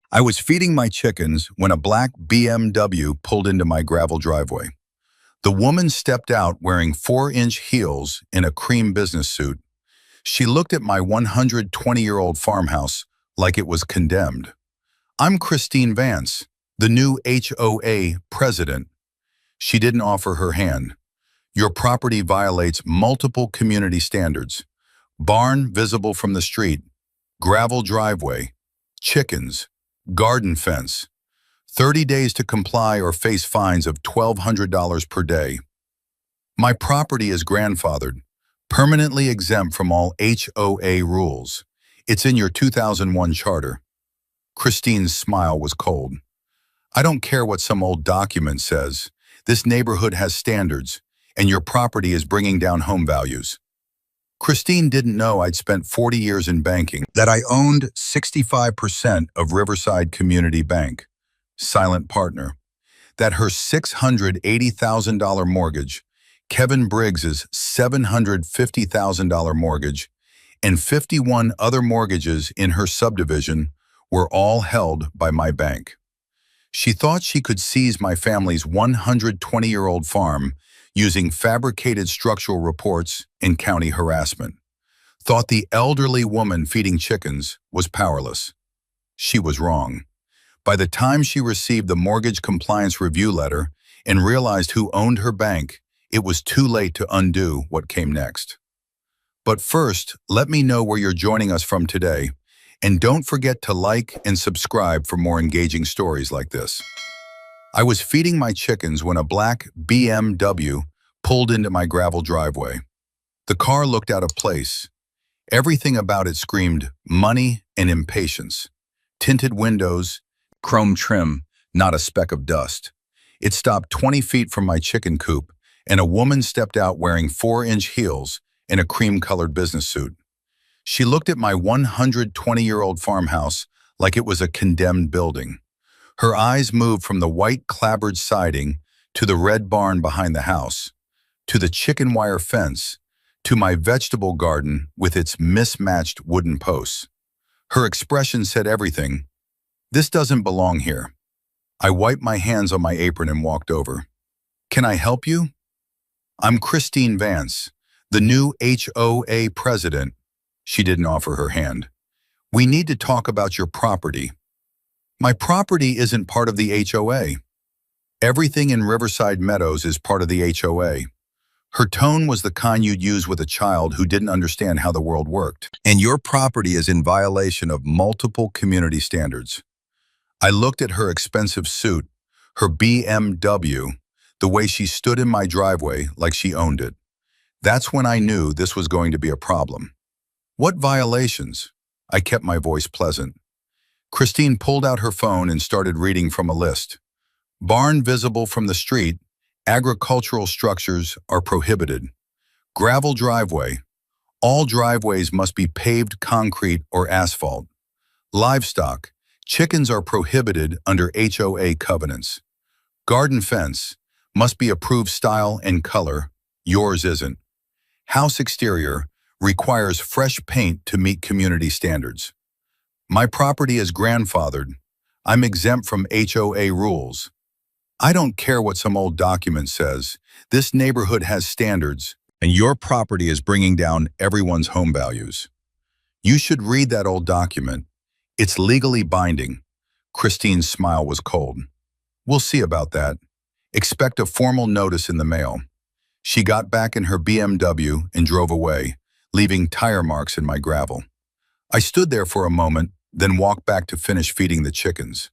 I was feeding my chickens when a black BMW pulled into my gravel driveway. The woman stepped out wearing 4-inch heels in a cream business suit. She looked at my 120-year-old farmhouse like it was condemned. "I'm Christine Vance, the new HOA president." She didn't offer her hand. "Your property violates multiple community standards. Barn visible from the street, gravel driveway, chickens, garden fence. 30 days to comply or face fines of $1,200 per day. My property is grandfathered, permanently exempt from all HOA rules. It's in your 2001 charter." Christine's smile was cold. "I don't care what some old document says. This neighborhood has standards, and your property is bringing down home values." Christine didn't know I'd spent 40 years in banking, that I owned 65% of Riverside Community Bank, silent partner, that her $680,000 mortgage, Kevin Briggs's $750,000 mortgage, and 51 other mortgages in her subdivision were all held by my bank. She thought she could seize my family's 120-year-old farm using fabricated structural reports and county harassment. Thought the elderly woman feeding chickens was powerless. She was wrong. By the time she received the mortgage compliance review letter and realized who owned her bank, it was too late to undo what came next. But first, let me know where you're joining us from today, and don't forget to like and subscribe for more engaging stories like this. I was feeding my chickens when a black BMW pulled into my gravel driveway. The car looked out of place. Everything about it screamed money and impatience. Tinted windows, chrome trim, not a speck of dust. It stopped 20 feet from my chicken coop, and a woman stepped out wearing 4-inch heels in a cream-colored business suit. She looked at my 120-year-old farmhouse like it was a condemned building. Her eyes moved from the white clapboard siding to the red barn behind the house, to the chicken wire fence, to my vegetable garden with its mismatched wooden posts. Her expression said everything. "This doesn't belong here." I wiped my hands on my apron and walked over. "Can I help you?" "I'm Christine Vance, the new HOA president." She didn't offer her hand. "We need to talk about your property." "My property isn't part of the HOA. Everything in Riverside Meadows is part of the HOA." Her tone was the kind you'd use with a child who didn't understand how the world worked. "And your property is in violation of multiple community standards." I looked at her expensive suit, her BMW, the way she stood in my driveway like she owned it. That's when I knew this was going to be a problem. "What violations?" I kept my voice pleasant. Christine pulled out her phone and started reading from a list. "Barn visible from the street, agricultural structures are prohibited. Gravel driveway, all driveways must be paved concrete or asphalt. Livestock, chickens are prohibited under HOA covenants. Garden fence, must be approved style and color, yours isn't. House exterior, requires fresh paint to meet community standards. My property is grandfathered. I'm exempt from HOA rules. I don't care what some old document says. This neighborhood has standards, and your property is bringing down everyone's home values. You should read that old document. It's legally binding." Christine's smile was cold. "We'll see about that. Expect a formal notice in the mail." She got back in her BMW and drove away, leaving tire marks in my gravel. I stood there for a moment, then walked back to finish feeding the chickens.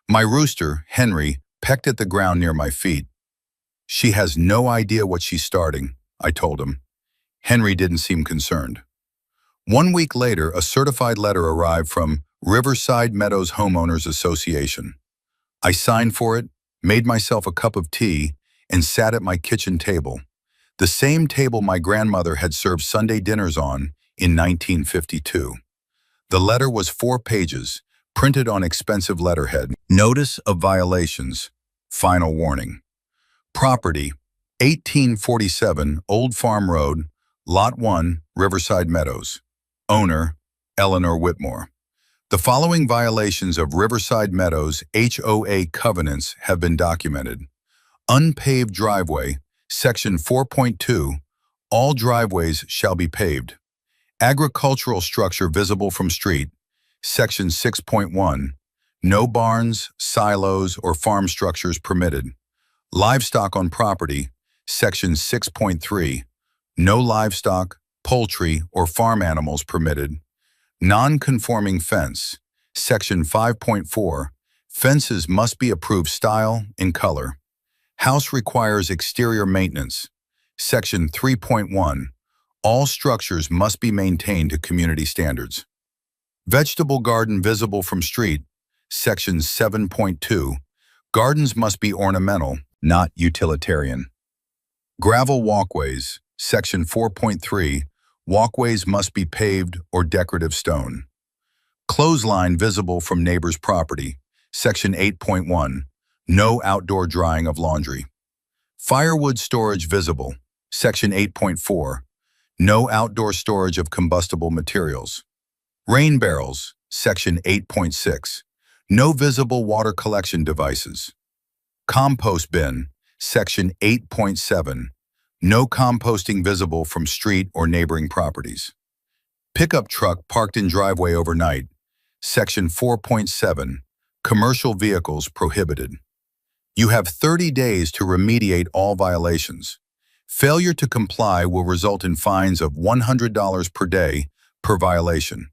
My rooster, Henry, pecked at the ground near my feet. "She has no idea what she's starting," I told him. Henry didn't seem concerned. 1 week later, a certified letter arrived from Riverside Meadows Homeowners Association. I signed for it, made myself a cup of tea, and sat at my kitchen table, the same table my grandmother had served Sunday dinners on in 1952. The letter was 4 pages, printed on expensive letterhead. Notice of violations. Final warning. Property, 1847 Old Farm Road, Lot 1, Riverside Meadows. Owner, Eleanor Whitmore. The following violations of Riverside Meadows HOA covenants have been documented. Unpaved driveway, Section 4.2, all driveways shall be paved. Agricultural structure visible from street, Section 6.1, no barns, silos, or farm structures permitted. Livestock on property, Section 6.3, no livestock, poultry, or farm animals permitted. Non-conforming fence, Section 5.4, fences must be approved style and color. House requires exterior maintenance, Section 3.1, all structures must be maintained to community standards. Vegetable garden visible from street, Section 7.2, gardens must be ornamental, not utilitarian. Gravel walkways, Section 4.3, walkways must be paved or decorative stone. Clothesline visible from neighbor's property, Section 8.1, no outdoor drying of laundry. Firewood storage visible, Section 8.4, no outdoor storage of combustible materials. Rain barrels, Section 8.6, no visible water collection devices. Compost bin, Section 8.7, no composting visible from street or neighboring properties. Pickup truck parked in driveway overnight, Section 4.7, commercial vehicles prohibited. You have 30 days to remediate all violations. Failure to comply will result in fines of $100 per day per violation,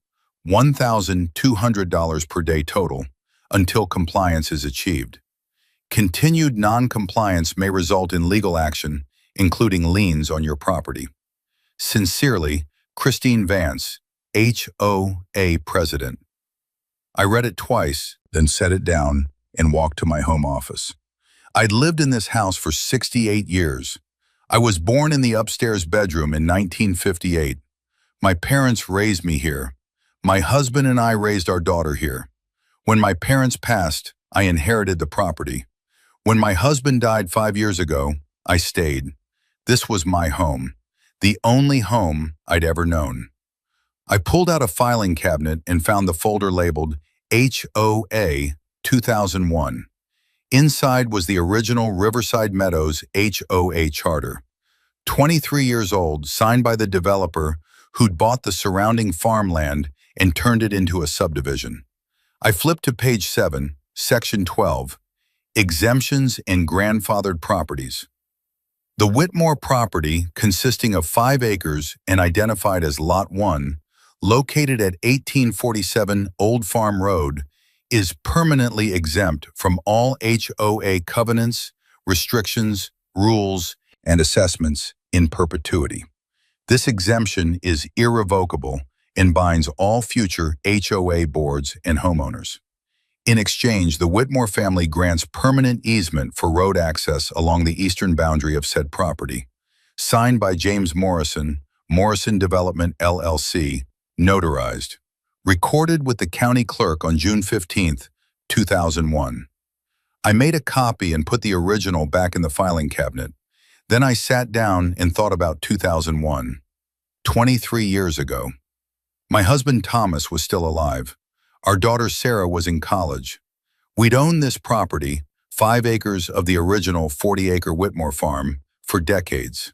$1,200 per day total, until compliance is achieved. Continued non-compliance may result in legal action, including liens on your property. Sincerely, Christine Vance, HOA President. I read it twice, then set it down and walked to my home office. I'd lived in this house for 68 years. I was born in the upstairs bedroom in 1958. My parents raised me here. My husband and I raised our daughter here. When my parents passed, I inherited the property. When my husband died 5 years ago, I stayed. This was my home, the only home I'd ever known. I pulled out a filing cabinet and found the folder labeled HOA 2001. Inside was the original Riverside Meadows HOA charter. 23 years old, signed by the developer who'd bought the surrounding farmland and turned it into a subdivision. I flipped to page 7, section 12, exemptions and grandfathered properties. The Whitmore property, consisting of 5 acres and identified as Lot 1, located at 1847 Old Farm Road, is permanently exempt from all HOA covenants, restrictions, rules, and assessments in perpetuity. This exemption is irrevocable and binds all future HOA boards and homeowners. In exchange, the Whitmore family grants permanent easement for road access along the eastern boundary of said property. Signed by James Morrison, Morrison Development LLC, notarized. Recorded with the county clerk on June 15, 2001. I made a copy and put the original back in the filing cabinet. Then I sat down and thought about 2001, 23 years ago. My husband Thomas was still alive. Our daughter Sarah was in college. We'd owned this property, 5 acres of the original 40-acre Whitmore farm, for decades.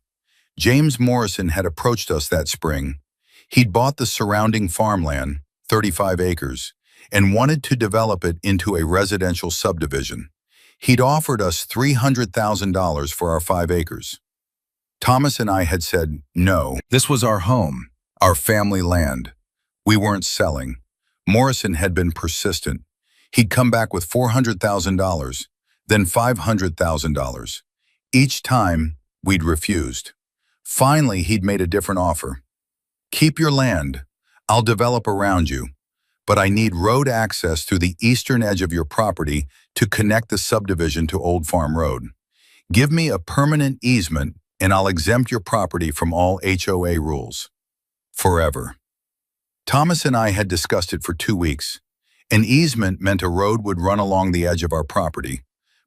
James Morrison had approached us that spring. He'd bought the surrounding farmland, 35 acres, and wanted to develop it into a residential subdivision. He'd offered us $300,000 for our 5 acres. Thomas and I had said no. This was our home, our family land. We weren't selling. Morrison had been persistent. He'd come back with $400,000, then $500,000. Each time, we'd refused. Finally, he'd made a different offer. Keep your land. I'll develop around you, but I need road access through the eastern edge of your property to connect the subdivision to Old Farm Road. Give me a permanent easement and I'll exempt your property from all HOA rules. Forever. Thomas and I had discussed it for 2 weeks. An easement meant a road would run along the edge of our property,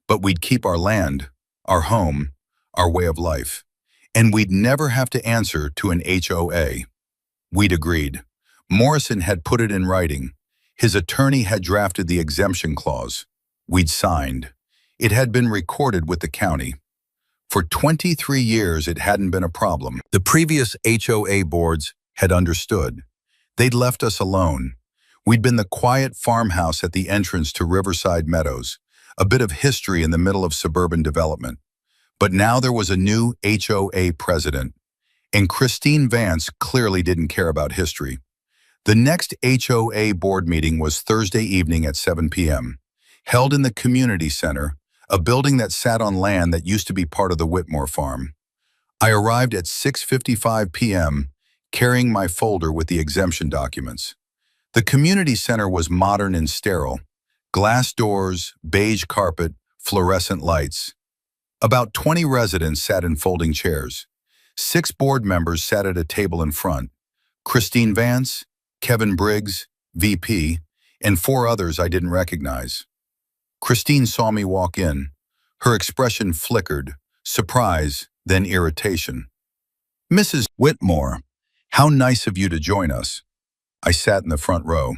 but we'd keep our land, our home, our way of life, and we'd never have to answer to an HOA. We'd agreed. Morrison had put it in writing. His attorney had drafted the exemption clause. We'd signed. It had been recorded with the county. For 23 years, it hadn't been a problem. The previous HOA boards had understood. They'd left us alone. We'd been the quiet farmhouse at the entrance to Riverside Meadows, a bit of history in the middle of suburban development. But now there was a new HOA president, and Christine Vance clearly didn't care about history. The next HOA board meeting was Thursday evening at 7 p.m., held in the community center, a building that sat on land that used to be part of the Whitmore farm. I arrived at 6:55 p.m., carrying my folder with the exemption documents. The community center was modern and sterile. Glass doors, beige carpet, fluorescent lights. About 20 residents sat in folding chairs. 6 board members sat at a table in front. Christine Vance, Kevin Briggs, VP, and 4 others I didn't recognize. Christine saw me walk in. Her expression flickered, surprise, then irritation. "Mrs. Whitmore, how nice of you to join us." I sat in the front row.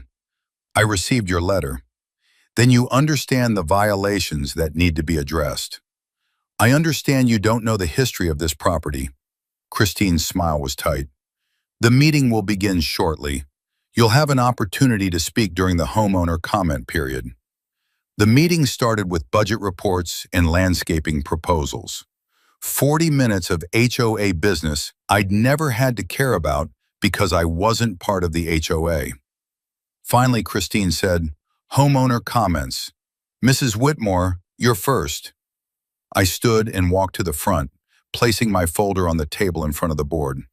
"I received your letter. Then you understand the violations that need to be addressed. I understand you don't know the history of this property." Christine's smile was tight. "The meeting will begin shortly. You'll have an opportunity to speak during the homeowner comment period." The meeting started with budget reports and landscaping proposals. 40 minutes of HOA business I'd never had to care about because I wasn't part of the HOA. Finally, Christine said, "Homeowner comments. Mrs. Whitmore, you're first." I stood and walked to the front, placing my folder on the table in front of the board.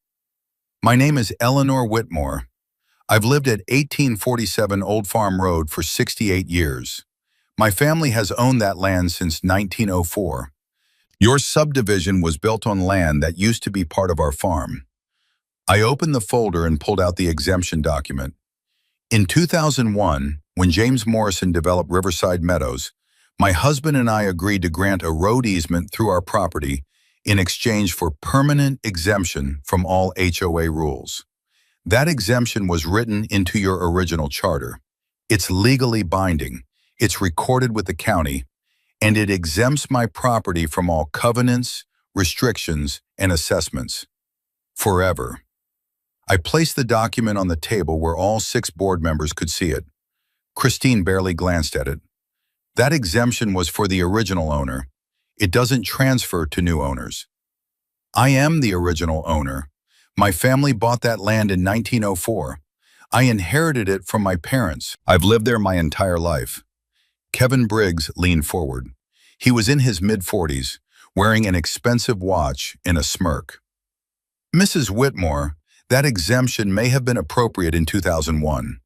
"My name is Eleanor Whitmore. I've lived at 1847 Old Farm Road for 68 years. My family has owned that land since 1904. Your subdivision was built on land that used to be part of our farm." I opened the folder and pulled out the exemption document. In 2001, when James Morrison developed Riverside Meadows, my husband and I agreed to grant a road easement through our property in exchange for permanent exemption from all HOA rules. That exemption was written into your original charter. It's legally binding. It's recorded with the county, and it exempts my property from all covenants, restrictions, and assessments. Forever. I placed the document on the table where all 6 board members could see it. Christine barely glanced at it. That exemption was for the original owner. It doesn't transfer to new owners. I am the original owner. My family bought that land in 1904. I inherited it from my parents. I've lived there my entire life. Kevin Briggs leaned forward. He was in his mid-40s, wearing an expensive watch and a smirk. "Mrs. Whitmore, that exemption may have been appropriate in 2001,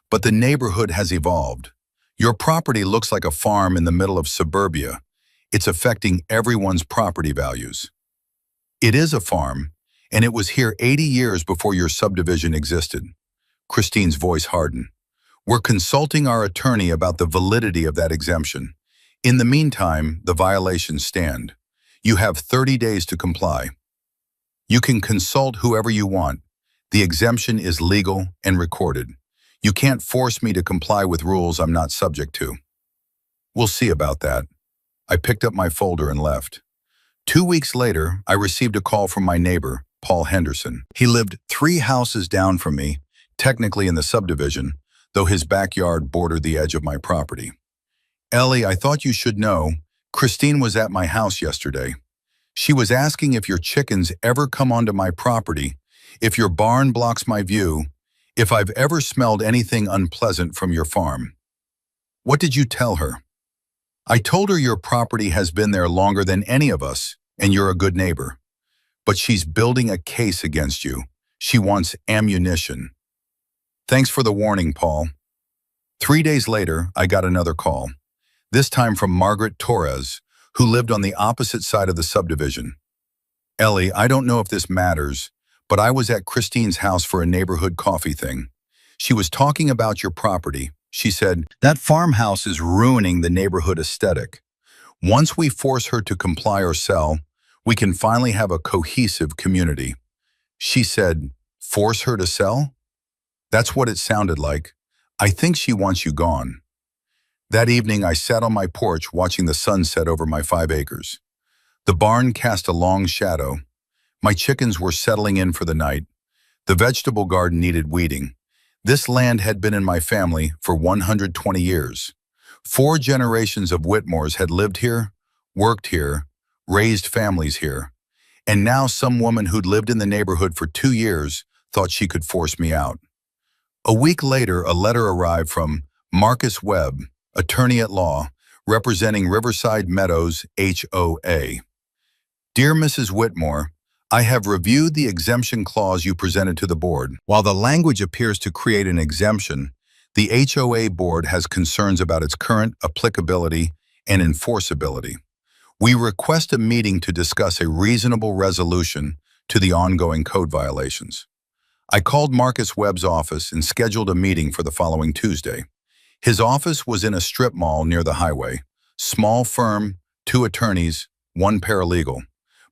but the neighborhood has evolved. Your property looks like a farm in the middle of suburbia. It's affecting everyone's property values." "It is a farm, and it was here 80 years before your subdivision existed." Christine's voice hardened. "We're consulting our attorney about the validity of that exemption. In the meantime, the violations stand. You have 30 days to comply. You can consult whoever you want. The exemption is legal and recorded. You can't force me to comply with rules I'm not subject to." "We'll see about that." I picked up my folder and left. 2 weeks later, I received a call from my neighbor, Paul Henderson. He lived 3 houses down from me, technically in the subdivision, though his backyard bordered the edge of my property. "Ellie, I thought you should know, Christine was at my house yesterday. She was asking if your chickens ever come onto my property, if your barn blocks my view, if I've ever smelled anything unpleasant from your farm." "What did you tell her?" "I told her your property has been there longer than any of us, and you're a good neighbor. But she's building a case against you. She wants ammunition." "Thanks for the warning, Paul." 3 days later, I got another call, this time from Margaret Torres, who lived on the opposite side of the subdivision. "Ellie, I don't know if this matters, but I was at Christine's house for a neighborhood coffee thing. She was talking about your property. She said, 'That farmhouse is ruining the neighborhood aesthetic. Once we force her to comply or sell, we can finally have a cohesive community.'" She said, "Force her to sell?" That's what it sounded like. I think she wants you gone. That evening, I sat on my porch watching the sun set over my 5 acres. The barn cast a long shadow. My chickens were settling in for the night. The vegetable garden needed weeding. This land had been in my family for 120 years. 4 generations of Whitmores had lived here, worked here, raised families here. And now some woman who'd lived in the neighborhood for 2 years thought she could force me out. A week later, a letter arrived from Marcus Webb, attorney at law, representing Riverside Meadows HOA. Dear Mrs. Whitmore, I have reviewed the exemption clause you presented to the board. While the language appears to create an exemption, the HOA board has concerns about its current applicability and enforceability. We request a meeting to discuss a reasonable resolution to the ongoing code violations. I called Marcus Webb's office and scheduled a meeting for the following Tuesday. His office was in a strip mall near the highway. Small firm, 2 attorneys, 1 paralegal.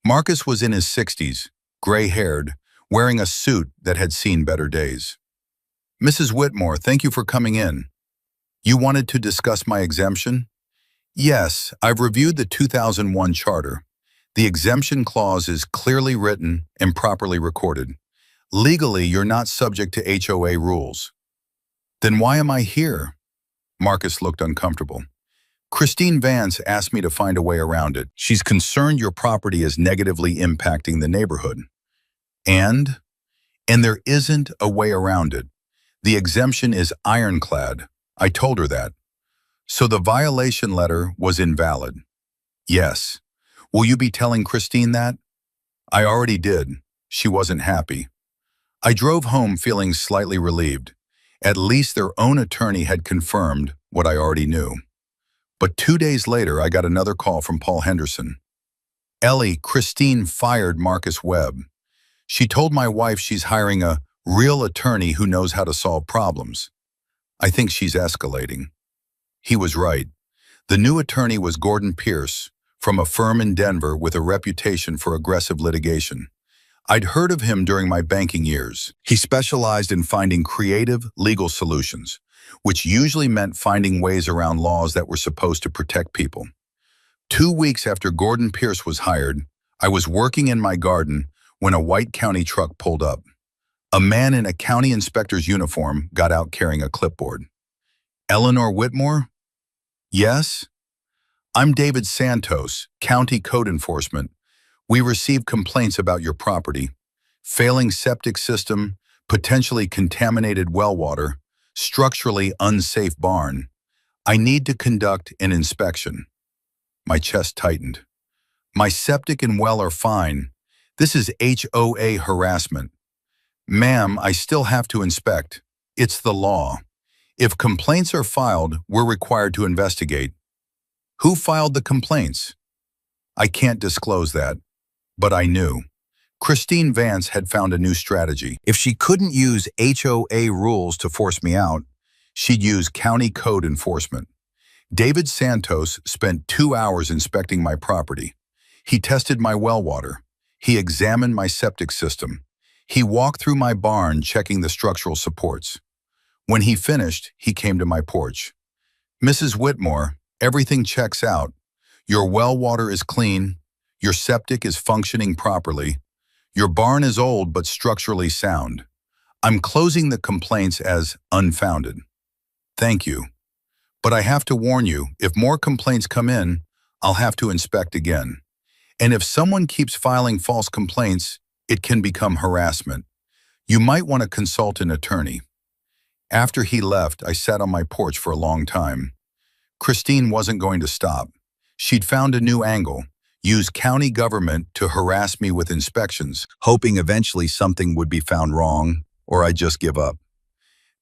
Marcus was in his 60s, gray-haired, wearing a suit that had seen better days. Mrs. Whitmore, thank you for coming in. You wanted to discuss my exemption? Yes, I've reviewed the 2001 charter. The exemption clause is clearly written and properly recorded. Legally, you're not subject to HOA rules. Then why am I here? Marcus looked uncomfortable. Christine Vance asked me to find a way around it. She's concerned your property is negatively impacting the neighborhood. And there isn't a way around it. The exemption is ironclad. I told her that. So the violation letter was invalid. Yes. Will you be telling Christine that? I already did. She wasn't happy. I drove home feeling slightly relieved. At least their own attorney had confirmed what I already knew. But 2 days later, I got another call from Paul Henderson. Ellie, Christine fired Marcus Webb. She told my wife she's hiring a real attorney who knows how to solve problems. I think she's escalating. He was right. The new attorney was Gordon Pierce, from a firm in Denver with a reputation for aggressive litigation. I'd heard of him during my banking years. He specialized in finding creative legal solutions, which usually meant finding ways around laws that were supposed to protect people. 2 weeks after Gordon Pierce was hired, I was working in my garden when a white county truck pulled up. A man in a county inspector's uniform got out carrying a clipboard. Eleanor Whitmore? Yes? I'm David Santos, County Code Enforcement. We received complaints about your property. Failing septic system, potentially contaminated well water, structurally unsafe barn. I need to conduct an inspection. My chest tightened. My septic and well are fine. This is HOA harassment. Ma'am, I still have to inspect. It's the law. If complaints are filed, we're required to investigate. Who filed the complaints? I can't disclose that, but I knew. Christine Vance had found a new strategy. If she couldn't use HOA rules to force me out, she'd use county code enforcement. David Santos spent 2 hours inspecting my property. He tested my well water. He examined my septic system. He walked through my barn checking the structural supports. When he finished, he came to my porch. Mrs. Whitmore, everything checks out. Your well water is clean. Your septic is functioning properly. Your barn is old but structurally sound. I'm closing the complaints as unfounded. Thank you. But I have to warn you, if more complaints come in, I'll have to inspect again. And if someone keeps filing false complaints, it can become harassment. You might want to consult an attorney. After he left, I sat on my porch for a long time. Christine wasn't going to stop. She'd found a new angle. Use county government to harass me with inspections, hoping eventually something would be found wrong, or I'd just give up.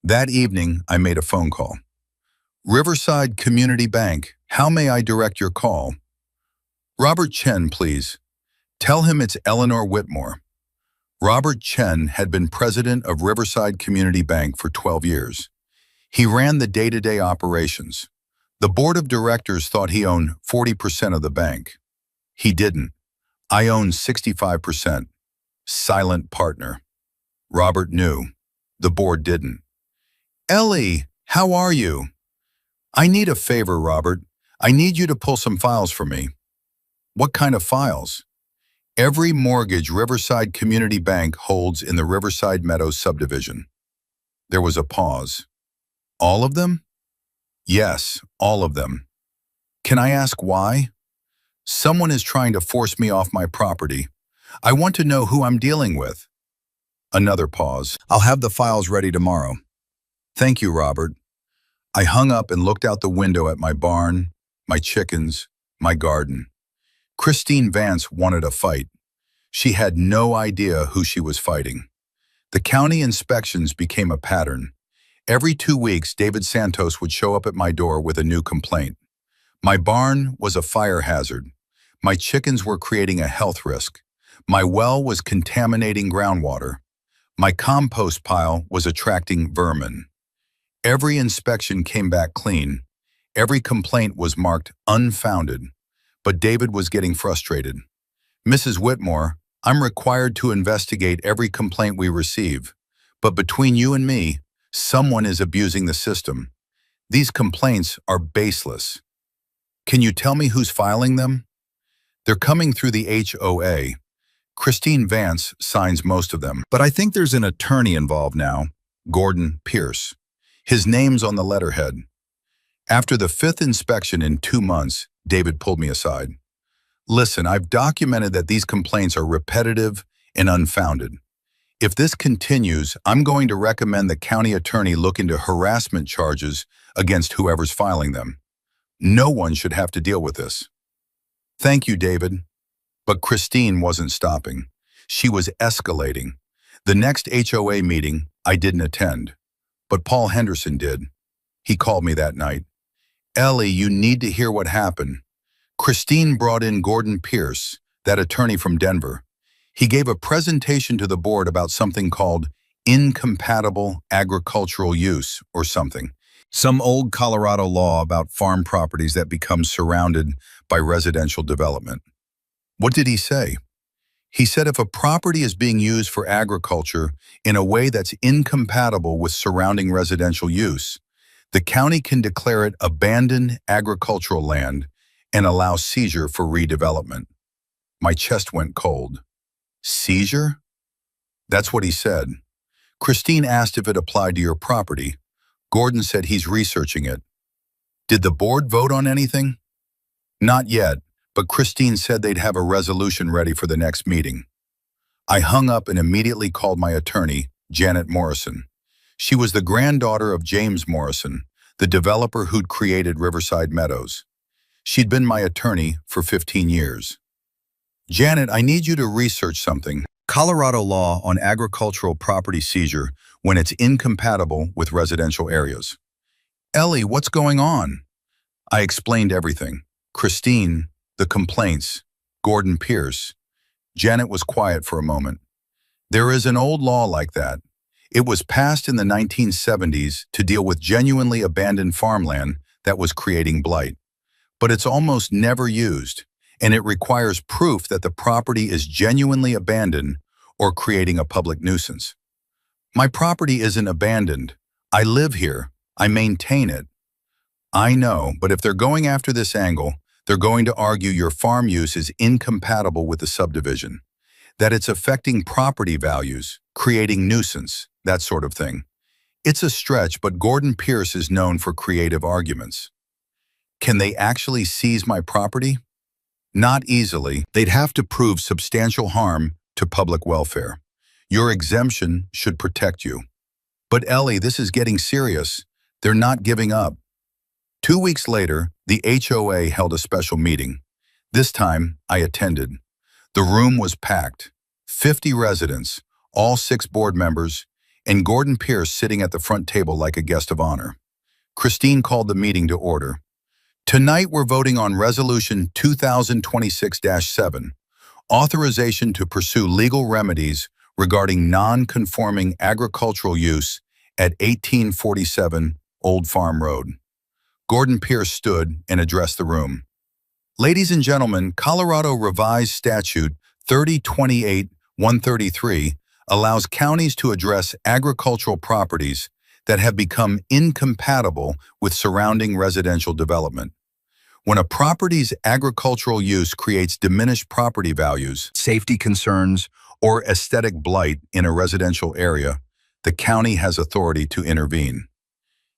That evening, I made a phone call. Riverside Community Bank, how may I direct your call? Robert Chen, please. Tell him it's Eleanor Whitmore. Robert Chen had been president of Riverside Community Bank for 12 years. He ran the day-to-day operations. The board of directors thought he owned 40% of the bank. He didn't. I owned 65%. Silent partner. Robert knew. The board didn't. Ellie, How are you? I need a favor, Robert. I need you to pull some files for me. What kind of files? Every mortgage Riverside Community Bank holds in the Riverside Meadows subdivision. There was a pause. All of them? Yes, all of them. Can I ask why? Someone is trying to force me off my property. I want to know who I'm dealing with. Another pause. I'll have the files ready tomorrow. Thank you, Robert. I hung up and looked out the window at my barn, my chickens, my garden. Christine Vance wanted a fight. She had no idea who she was fighting. The county inspections became a pattern. Every 2 weeks, David Santos would show up at my door with a new complaint. My barn was a fire hazard. My chickens were creating a health risk. My well was contaminating groundwater. My compost pile was attracting vermin. Every inspection came back clean. Every complaint was marked unfounded. But David was getting frustrated. Mrs. Whitmore, I'm required to investigate every complaint we receive. But between you and me, someone is abusing the system. These complaints are baseless. Can you tell me who's filing them? They're coming through the HOA. Christine Vance signs most of them. But I think there's an attorney involved now, Gordon Pierce. His name's on the letterhead. After the 5th inspection in 2 months, David pulled me aside. Listen, I've documented that these complaints are repetitive and unfounded. If this continues, I'm going to recommend the county attorney look into harassment charges against whoever's filing them. No one should have to deal with this. Thank you, David. But Christine wasn't stopping. She was escalating. The next HOA meeting, I didn't attend. But Paul Henderson did. He called me that night. Ellie, you need to hear what happened. Christine brought in Gordon Pierce, that attorney from Denver. He gave a presentation to the board about something called incompatible agricultural use or something. Some old Colorado law about farm properties that become surrounded by residential development. What did he say? He said if a property is being used for agriculture in a way that's incompatible with surrounding residential use, the county can declare it abandoned agricultural land and allow seizure for redevelopment. My chest went cold. Seizure? That's what he said. Christine asked if it applied to your property. Gordon said he's researching it. Did the board vote on anything? Not yet, but Christine said they'd have a resolution ready for the next meeting. I hung up and immediately called my attorney, Janet Morrison. She was the granddaughter of James Morrison, the developer who'd created Riverside Meadows. She'd been my attorney for 15 years. Janet, I need you to research something. Colorado law on agricultural property seizure when it's incompatible with residential areas. Ellie, what's going on? I explained everything. Christine, the complaints, Gordon Pierce. Janet was quiet for a moment. There is an old law like that. It was passed in the 1970s to deal with genuinely abandoned farmland that was creating blight. But it's almost never used, and it requires proof that the property is genuinely abandoned or creating a public nuisance. My property isn't abandoned. I live here. I maintain it. I know, but if they're going after this angle, they're going to argue your farm use is incompatible with the subdivision, that it's affecting property values, creating nuisance, that sort of thing. It's a stretch, but Gordon Pierce is known for creative arguments. Can they actually seize my property? Not easily. They'd have to prove substantial harm to public welfare. Your exemption should protect you. But Ellie, this is getting serious. They're not giving up. 2 weeks later, the HOA held a special meeting. This time, I attended. The room was packed. 50 residents, all 6 board members, and Gordon Pierce sitting at the front table like a guest of honor. Christine called the meeting to order. Tonight, we're voting on Resolution 2026-7, authorization to pursue legal remedies regarding non-conforming agricultural use at 1847 Old Farm Road. Gordon Pierce stood and addressed the room. Ladies and gentlemen, Colorado Revised Statute 3028-133 allows counties to address agricultural properties that have become incompatible with surrounding residential development. When a property's agricultural use creates diminished property values, safety concerns, or aesthetic blight in a residential area, the county has authority to intervene.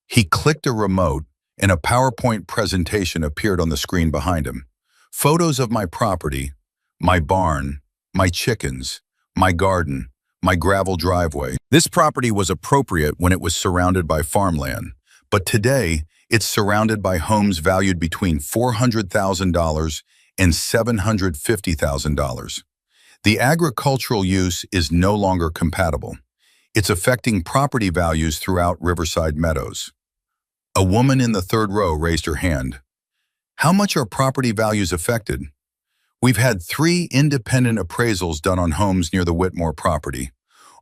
He clicked a remote, and a PowerPoint presentation appeared on the screen behind him. Photos of my property, my barn, my chickens, my garden, my gravel driveway. This property was appropriate when it was surrounded by farmland, but today it's surrounded by homes valued between $400,000 and $750,000. The agricultural use is no longer compatible. It's affecting property values throughout Riverside Meadows. A woman in the third row raised her hand. How much are property values affected? We've had 3 independent appraisals done on homes near the Whitmore property.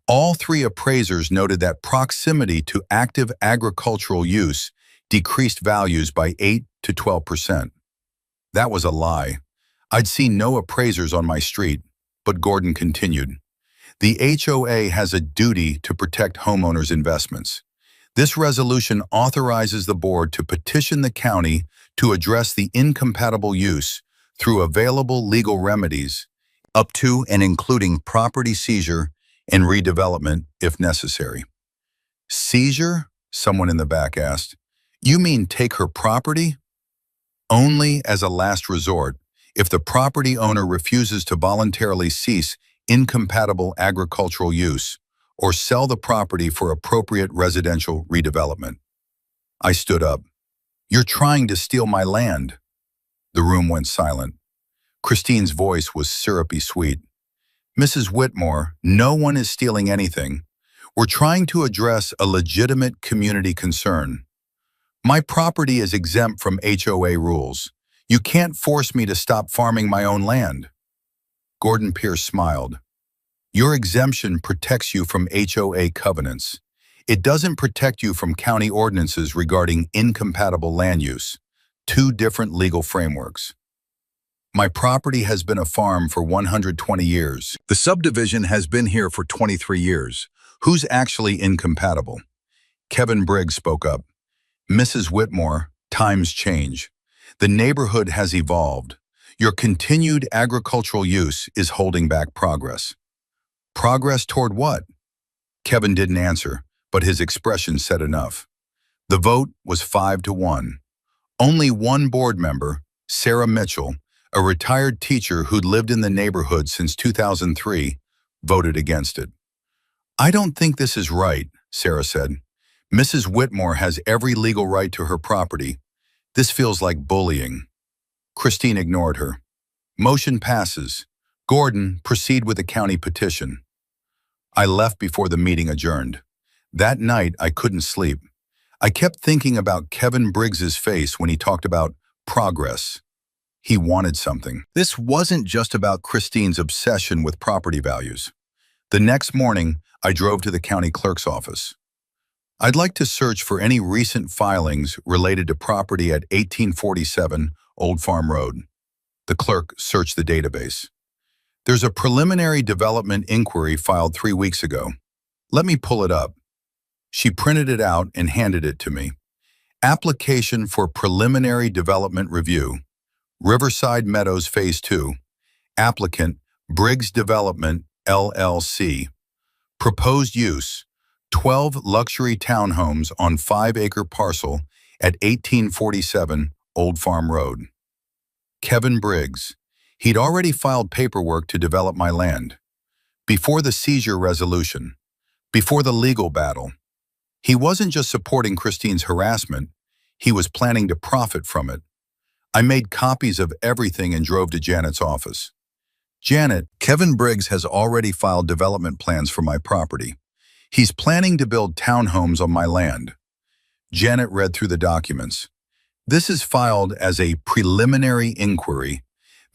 All 3 appraisers noted that proximity to active agricultural use decreased values by 8 to 12%. That was a lie. I'd seen no appraisers on my street, but Gordon continued. The HOA has a duty to protect homeowners' investments. This resolution authorizes the board to petition the county to address the incompatible use through available legal remedies, up to and including property seizure and redevelopment if necessary. Seizure? Someone in the back asked. You mean take her property? Only as a last resort, if the property owner refuses to voluntarily cease incompatible agricultural use or sell the property for appropriate residential redevelopment. I stood up. You're trying to steal my land. The room went silent. Christine's voice was syrupy sweet. Mrs. Whitmore, no one is stealing anything. We're trying to address a legitimate community concern. My property is exempt from HOA rules. You can't force me to stop farming my own land. Gordon Pierce smiled. Your exemption protects you from HOA covenants. It doesn't protect you from county ordinances regarding incompatible land use, 2 different legal frameworks. My property has been a farm for 120 years. The subdivision has been here for 23 years. Who's actually incompatible? Kevin Briggs spoke up. Mrs. Whitmore, times change. The neighborhood has evolved. Your continued agricultural use is holding back progress. Progress toward what? Kevin didn't answer, but his expression said enough. The vote was 5-1. Only one board member, Sarah Mitchell, a retired teacher who'd lived in the neighborhood since 2003, voted against it. I don't think this is right, Sarah said. Mrs. Whitmore has every legal right to her property. This feels like bullying. Christine ignored her. Motion passes. Gordon, proceed with the county petition. I left before the meeting adjourned. That night, I couldn't sleep. I kept thinking about Kevin Briggs's face when he talked about progress. He wanted something. This wasn't just about Christine's obsession with property values. The next morning, I drove to the county clerk's office. I'd like to search for any recent filings related to property at 1847 Old Farm Road. The clerk searched the database. There's a preliminary development inquiry filed 3 weeks ago. Let me pull it up. She printed it out and handed it to me. Application for preliminary development review. Riverside Meadows Phase 2. Applicant, Briggs Development, LLC. Proposed use, 12 luxury townhomes on 5-acre parcel at 1847 Old Farm Road. Kevin Briggs. He'd already filed paperwork to develop my land. Before the seizure resolution, before the legal battle, he wasn't just supporting Christine's harassment, he was planning to profit from it. I made copies of everything and drove to Janet's office. Janet, Kevin Briggs has already filed development plans for my property. He's planning to build townhomes on my land. Janet read through the documents. This is filed as a preliminary inquiry,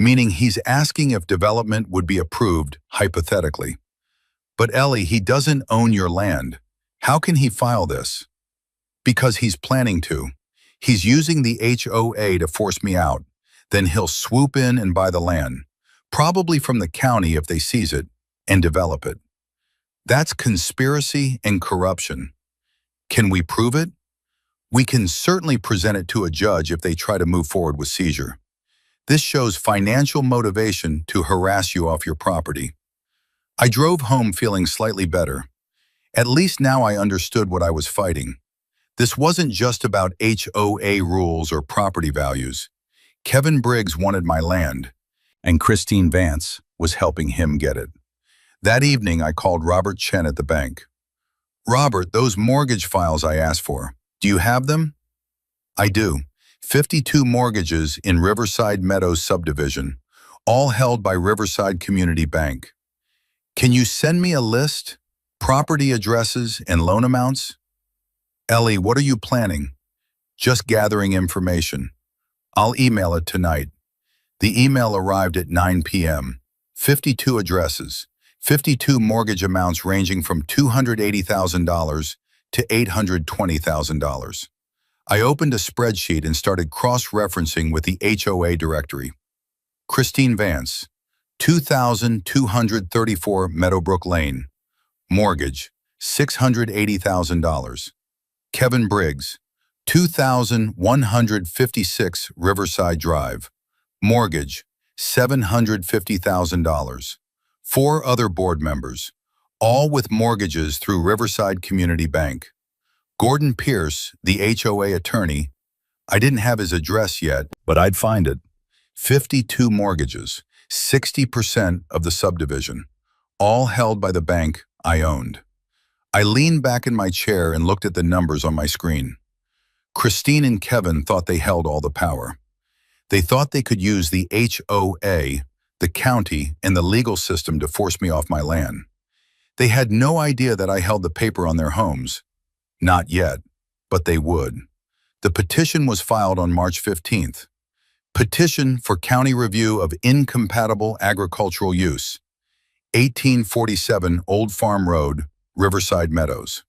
meaning he's asking if development would be approved, hypothetically. But Ellie, he doesn't own your land. How can he file this? Because he's planning to. He's using the HOA to force me out. Then he'll swoop in and buy the land, probably from the county if they seize it, and develop it. That's conspiracy and corruption. Can we prove it? We can certainly present it to a judge if they try to move forward with seizure. This shows financial motivation to harass you off your property. I drove home feeling slightly better. At least now I understood what I was fighting. This wasn't just about HOA rules or property values. Kevin Briggs wanted my land, and Christine Vance was helping him get it. That evening, I called Robert Chen at the bank. Robert, those mortgage files I asked for, do you have them? I do. 52 mortgages in Riverside Meadows subdivision, all held by Riverside Community Bank. Can you send me a list, property addresses, and loan amounts? Ellie, what are you planning? Just gathering information. I'll email it tonight. The email arrived at 9 p.m. 52 addresses, 52 mortgage amounts ranging from $280,000 to $820,000. I opened a spreadsheet and started cross-referencing with the HOA directory. Christine Vance, 2,234 Meadowbrook Lane. Mortgage, $680,000. Kevin Briggs, 2,156 Riverside Drive. Mortgage, $750,000. 4 other board members, all with mortgages through Riverside Community Bank. Gordon Pierce, the HOA attorney, I didn't have his address yet, but I'd find it. 52 mortgages, 60% of the subdivision, all held by the bank I owned. I leaned back in my chair and looked at the numbers on my screen. Christine and Kevin thought they held all the power. They thought they could use the HOA, the county, and the legal system to force me off my land. They had no idea that I held the paper on their homes. Not yet, but they would. The petition was filed on March 15th. Petition for County Review of Incompatible Agricultural Use, 1847 Old Farm Road, Riverside Meadows.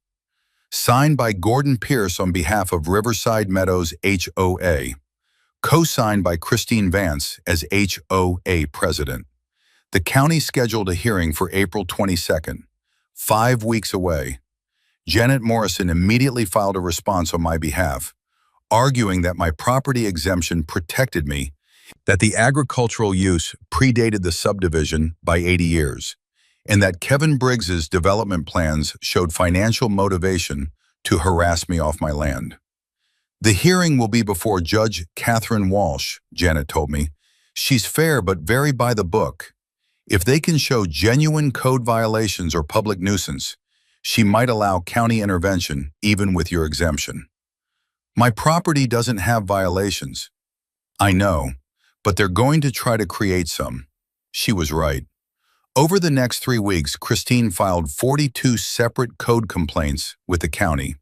Signed by Gordon Pierce on behalf of Riverside Meadows HOA. Co-signed by Christine Vance as HOA president. The county scheduled a hearing for April 22nd, 5 weeks away. Janet Morrison immediately filed a response on my behalf, arguing that my property exemption protected me, that the agricultural use predated the subdivision by 80 years, and that Kevin Briggs's development plans showed financial motivation to harass me off my land. The hearing will be before Judge Catherine Walsh, Janet told me. She's fair but very by the book. If they can show genuine code violations or public nuisance, she might allow county intervention even with your exemption. My property doesn't have violations. I know, but they're going to try to create some. She was right. Over the next 3 weeks, Christine filed 42 separate code complaints with the county.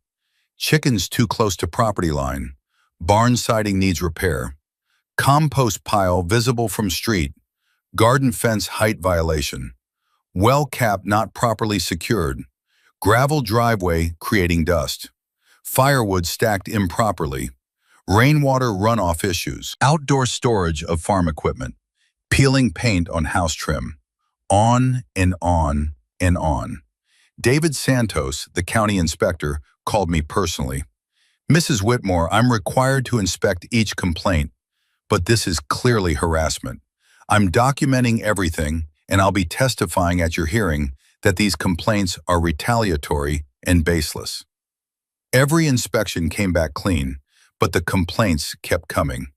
Chickens too close to property line. Barn siding needs repair. Compost pile visible from street. Garden fence height violation. Well cap not properly secured. Gravel driveway creating dust. Firewood stacked improperly. Rainwater runoff issues. Outdoor storage of farm equipment. Peeling paint on house trim. On and on and on. David Santos, the county inspector, called me personally. Mrs. Whitmore, I'm required to inspect each complaint, but this is clearly harassment. I'm documenting everything, and I'll be testifying at your hearing that these complaints are retaliatory and baseless. Every inspection came back clean, but the complaints kept coming.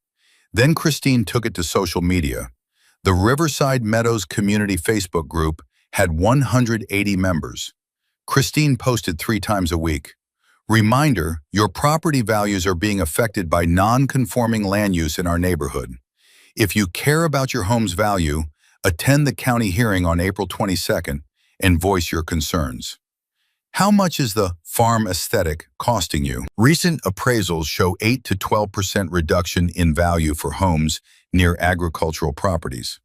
Then Christine took it to social media. The Riverside Meadows Community Facebook group had 180 members. Christine posted 3 times a week. Reminder, your property values are being affected by non-conforming land use in our neighborhood. If you care about your home's value, attend the county hearing on April 22nd and voice your concerns. How much is the farm aesthetic costing you? Recent appraisals show 8 to 12% reduction in value for homes near agricultural properties.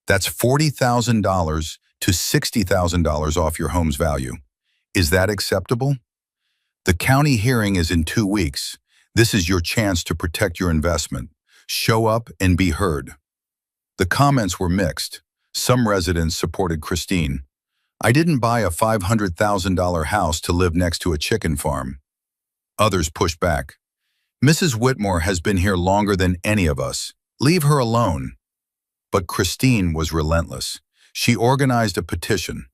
That's $40,000 to $60,000 off your home's value. Is that acceptable? The county hearing is in 2 weeks. This is your chance to protect your investment. Show up and be heard. The comments were mixed. Some residents supported Christine. I didn't buy a $500,000 house to live next to a chicken farm. Others pushed back. Mrs. Whitmore has been here longer than any of us. Leave her alone. But Christine was relentless. She organized a petition.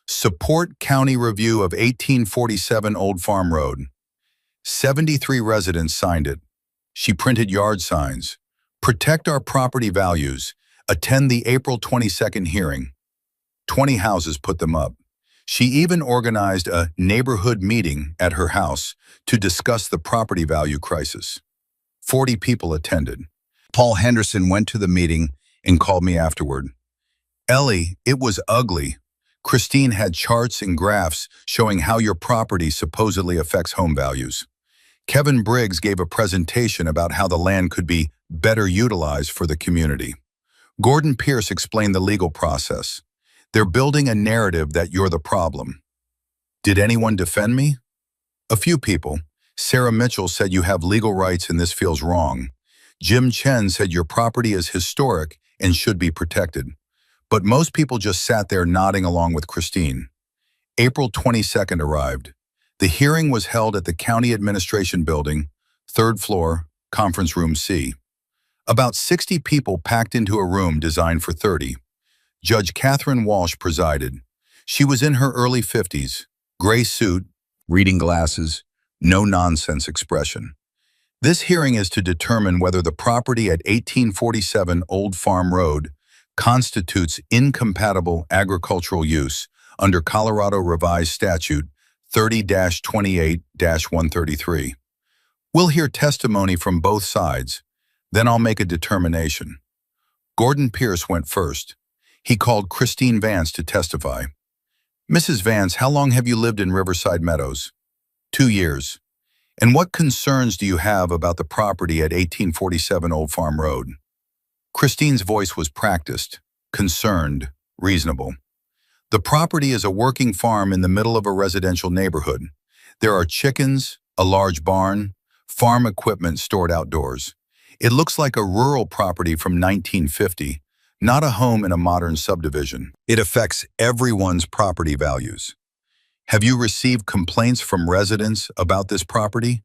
Support County Review of 1847 Old Farm Road. 73 residents signed it. She printed yard signs. Protect our property values. Attend the April 22nd hearing. 20 houses put them up. She even organized a neighborhood meeting at her house to discuss the property value crisis. 40 people attended. Paul Henderson went to the meeting and called me afterward. Ellie, it was ugly. Christine had charts and graphs showing how your property supposedly affects home values. Kevin Briggs gave a presentation about how the land could be better utilized for the community. Gordon Pierce explained the legal process. They're building a narrative that you're the problem. Did anyone defend me? A few people. Sarah Mitchell said you have legal rights and this feels wrong. Jim Chen said your property is historic and should be protected. But most people just sat there nodding along with Christine. April 22nd arrived. The hearing was held at the County Administration Building, 3rd floor, Conference Room C. About 60 people packed into a room designed for 30. Judge Catherine Walsh presided. She was in her early 50s, gray suit, reading glasses, no-nonsense expression. This hearing is to determine whether the property at 1847 Old Farm Road constitutes incompatible agricultural use under Colorado Revised Statute 30-28-133. We'll hear testimony from both sides, then I'll make a determination. Gordon Pierce went first. He called Christine Vance to testify. Mrs. Vance, how long have you lived in Riverside Meadows? 2 years. And what concerns do you have about the property at 1847 Old Farm Road? Christine's voice was practiced, concerned, reasonable. The property is a working farm in the middle of a residential neighborhood. There are chickens, a large barn, farm equipment stored outdoors. It looks like a rural property from 1950, not a home in a modern subdivision. It affects everyone's property values. Have you received complaints from residents about this property?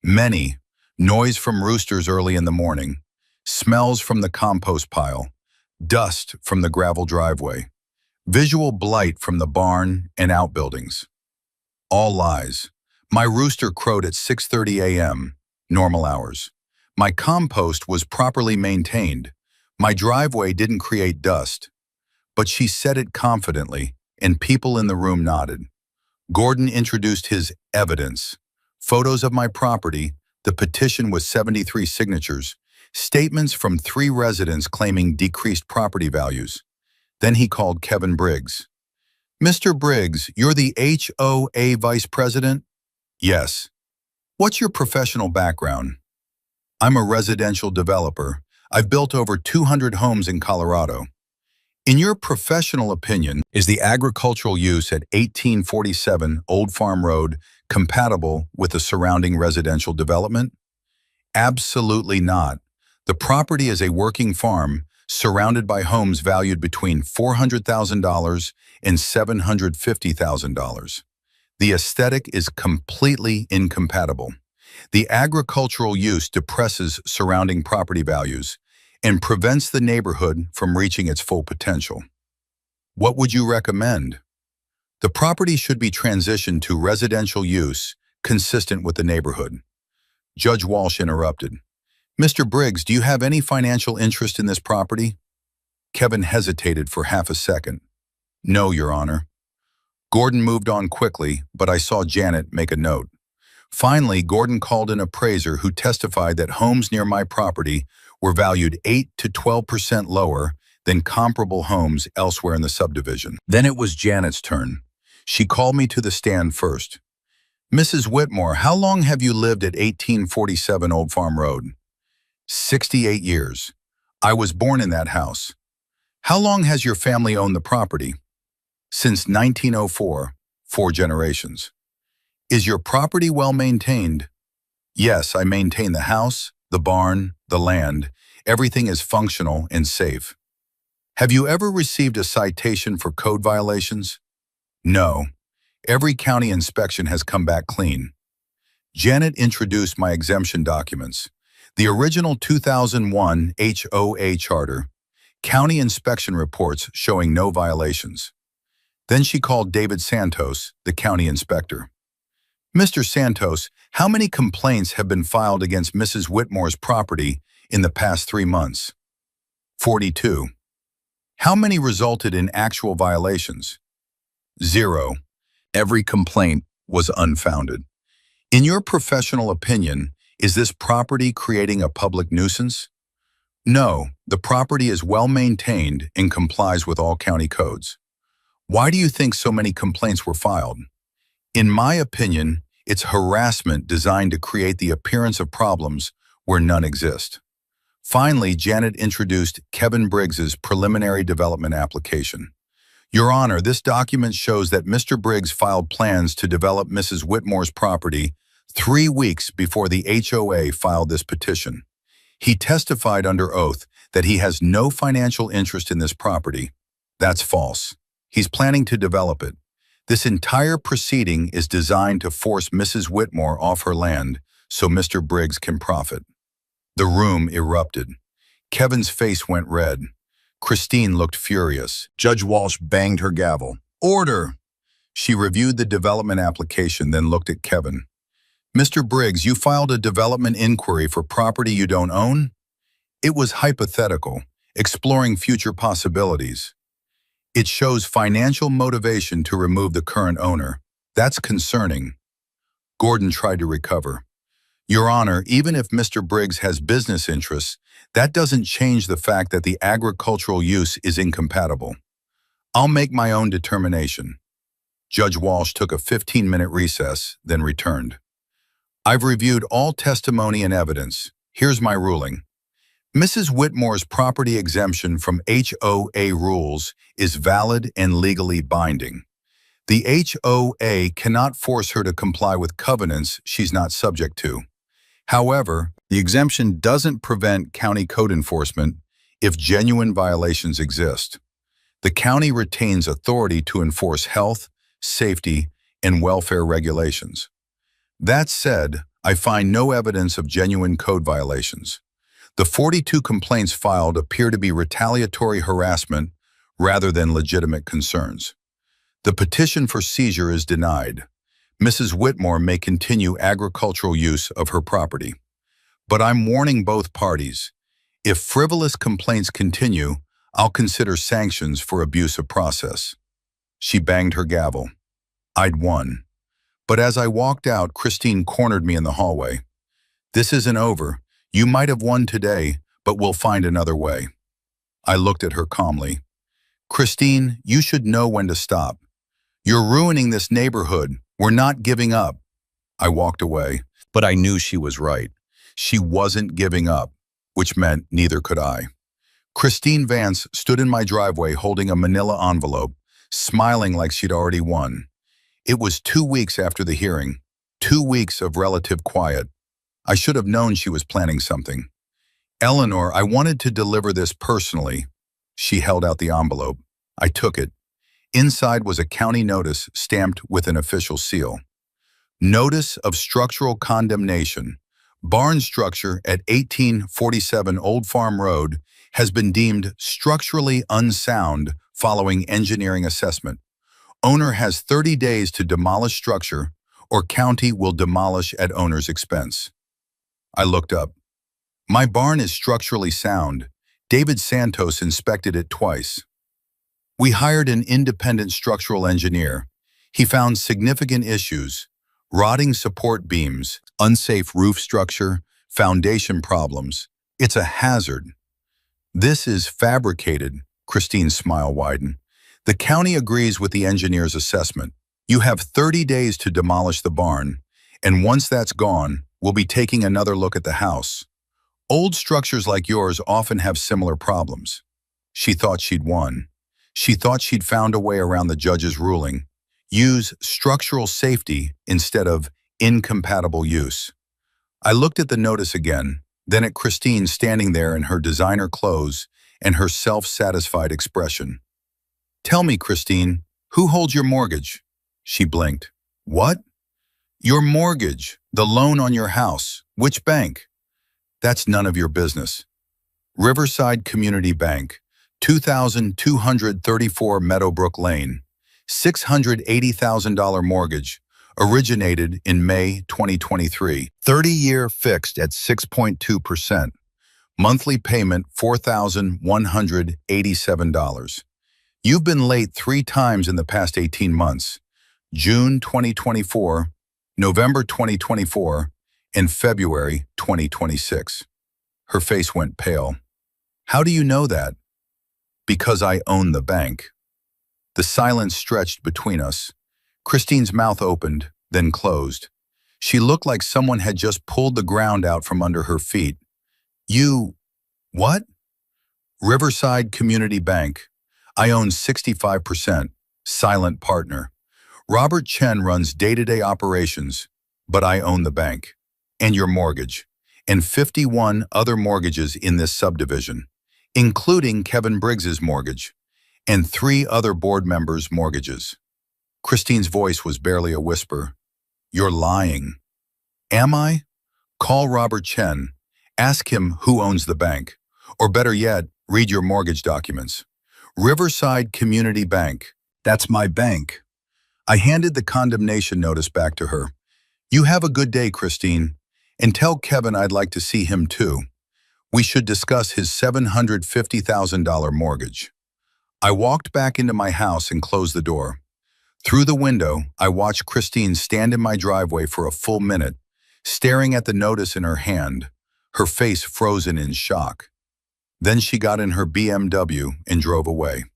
Many. Noise from roosters early in the morning, smells from the compost pile, dust from the gravel driveway, visual blight from the barn and outbuildings. All lies. My rooster crowed at 6:30 a.m., normal hours. My compost was properly maintained. My driveway didn't create dust. But she said it confidently, and people in the room nodded. Gordon introduced his evidence. Photos of my property, the petition with 73 signatures, statements from 3 residents claiming decreased property values. Then he called Kevin Briggs. Mr. Briggs, you're the HOA vice president? Yes. What's your professional background? I'm a residential developer. I've built over 200 homes in Colorado. In your professional opinion, is the agricultural use at 1847 Old Farm Road compatible with the surrounding residential development? Absolutely not. The property is a working farm surrounded by homes valued between $400,000 and $750,000. The aesthetic is completely incompatible. The agricultural use depresses surrounding property values and prevents the neighborhood from reaching its full potential. What would you recommend? The property should be transitioned to residential use consistent with the neighborhood. Judge Walsh interrupted. Mr. Briggs, do you have any financial interest in this property? Kevin hesitated for half a second. No, Your Honor. Gordon moved on quickly, but I saw Janet make a note. Finally, Gordon called an appraiser who testified that homes near my property were valued 8 to 12% lower than comparable homes elsewhere in the subdivision. Then it was Janet's turn. She called me to the stand first. Mrs. Whitmore, how long have you lived at 1847 Old Farm Road? 68 years. I was born in that house. How long has your family owned the property? Since 1904, 4 generations. Is your property well maintained? Yes, I maintain the house, the barn, the land. Everything is functional and safe. Have you ever received a citation for code violations? No. Every county inspection has come back clean. Janet introduced my exemption documents. The original 2001 HOA charter, county inspection reports showing no violations. Then she called David Santos, the county inspector. Mr. Santos, how many complaints have been filed against Mrs. Whitmore's property in the past 3 months? 42. How many resulted in actual violations? 0. Every complaint was unfounded. In your professional opinion, is this property creating a public nuisance? No, the property is well maintained and complies with all county codes. Why do you think so many complaints were filed? In my opinion, it's harassment designed to create the appearance of problems where none exist. Finally, Janet introduced Kevin Briggs's preliminary development application. Your Honor, this document shows that Mr. Briggs filed plans to develop Mrs. Whitmore's property 3 weeks before the HOA filed this petition. He testified under oath that he has no financial interest in this property. That's false. He's planning to develop it. This entire proceeding is designed to force Mrs. Whitmore off her land so Mr. Briggs can profit. The room erupted. Kevin's face went red. Christine looked furious. Judge Walsh banged her gavel. Order! She reviewed the development application, then looked at Kevin. Mr. Briggs, you filed a development inquiry for property you don't own? It was hypothetical, exploring future possibilities. It shows financial motivation to remove the current owner. That's concerning. Gordon tried to recover. Your Honor, even if Mr. Briggs has business interests, that doesn't change the fact that the agricultural use is incompatible. I'll make my own determination. Judge Walsh took a 15-minute recess, then returned. I've reviewed all testimony and evidence. Here's my ruling. Mrs. Whitmore's property exemption from HOA rules is valid and legally binding. The HOA cannot force her to comply with covenants she's not subject to. However, the exemption doesn't prevent county code enforcement if genuine violations exist. The county retains authority to enforce health, safety, and welfare regulations. That said, I find no evidence of genuine code violations. The 42 complaints filed appear to be retaliatory harassment rather than legitimate concerns. The petition for seizure is denied. Mrs. Whitmore may continue agricultural use of her property. But I'm warning both parties. If frivolous complaints continue, I'll consider sanctions for abuse of process. She banged her gavel. I'd won. But as I walked out, Christine cornered me in the hallway. This isn't over. You might have won today, but we'll find another way. I looked at her calmly. Christine, you should know when to stop. You're ruining this neighborhood. We're not giving up. I walked away, but I knew she was right. She wasn't giving up, which meant neither could I. Christine Vance stood in my driveway holding a manila envelope, smiling like she'd already won. It was 2 weeks after the hearing, 2 weeks of relative quiet. I should have known she was planning something. Eleanor, I wanted to deliver this personally. She held out the envelope. I took it. Inside was a county notice stamped with an official seal. Notice of structural condemnation. Barn structure at 1847 Old Farm Road has been deemed structurally unsound following engineering assessment. Owner has 30 days to demolish structure, or county will demolish at owner's expense. I looked up. My barn is structurally sound. David Santos inspected it twice. We hired an independent structural engineer. He found significant issues: rotting support beams, unsafe roof structure, foundation problems. It's a hazard. This is fabricated. Christine's smile widened. The county agrees with the engineer's assessment. You have 30 days to demolish the barn, and once that's gone, we'll be taking another look at the house. Old structures like yours often have similar problems. She thought she'd won. She thought she'd found a way around the judge's ruling. Use structural safety instead of incompatible use. I looked at the notice again, then at Christine standing there in her designer clothes and her self-satisfied expression. Tell me, Christine, who holds your mortgage? She blinked. What? Your mortgage, the loan on your house, which bank? That's none of your business. Riverside Community Bank, 2234 Meadowbrook Lane, $680,000 mortgage, originated in May 2023. 30-year fixed at 6.2%. Monthly payment $4,187. You've been late 3 times in the past 18 months. June 2024, November 2024, and February 2026. Her face went pale. How do you know that? Because I own the bank. The silence stretched between us. Christine's mouth opened, then closed. She looked like someone had just pulled the ground out from under her feet. You, what? Riverside Community Bank. I own 65%, silent partner. Robert Chen runs day-to-day operations, but I own the bank, and your mortgage, and 51 other mortgages in this subdivision, including Kevin Briggs's mortgage, and 3 other board members' mortgages. Christine's voice was barely a whisper. You're lying. Am I? Call Robert Chen. Ask him who owns the bank. Or better yet, read your mortgage documents. Riverside Community Bank. That's my bank. I handed the condemnation notice back to her. You have a good day, Christine, and tell Kevin I'd like to see him too. We should discuss his $750,000 mortgage. I walked back into my house and closed the door. Through the window, I watched Christine stand in my driveway for a full minute, staring at the notice in her hand, her face frozen in shock. Then she got in her BMW and drove away.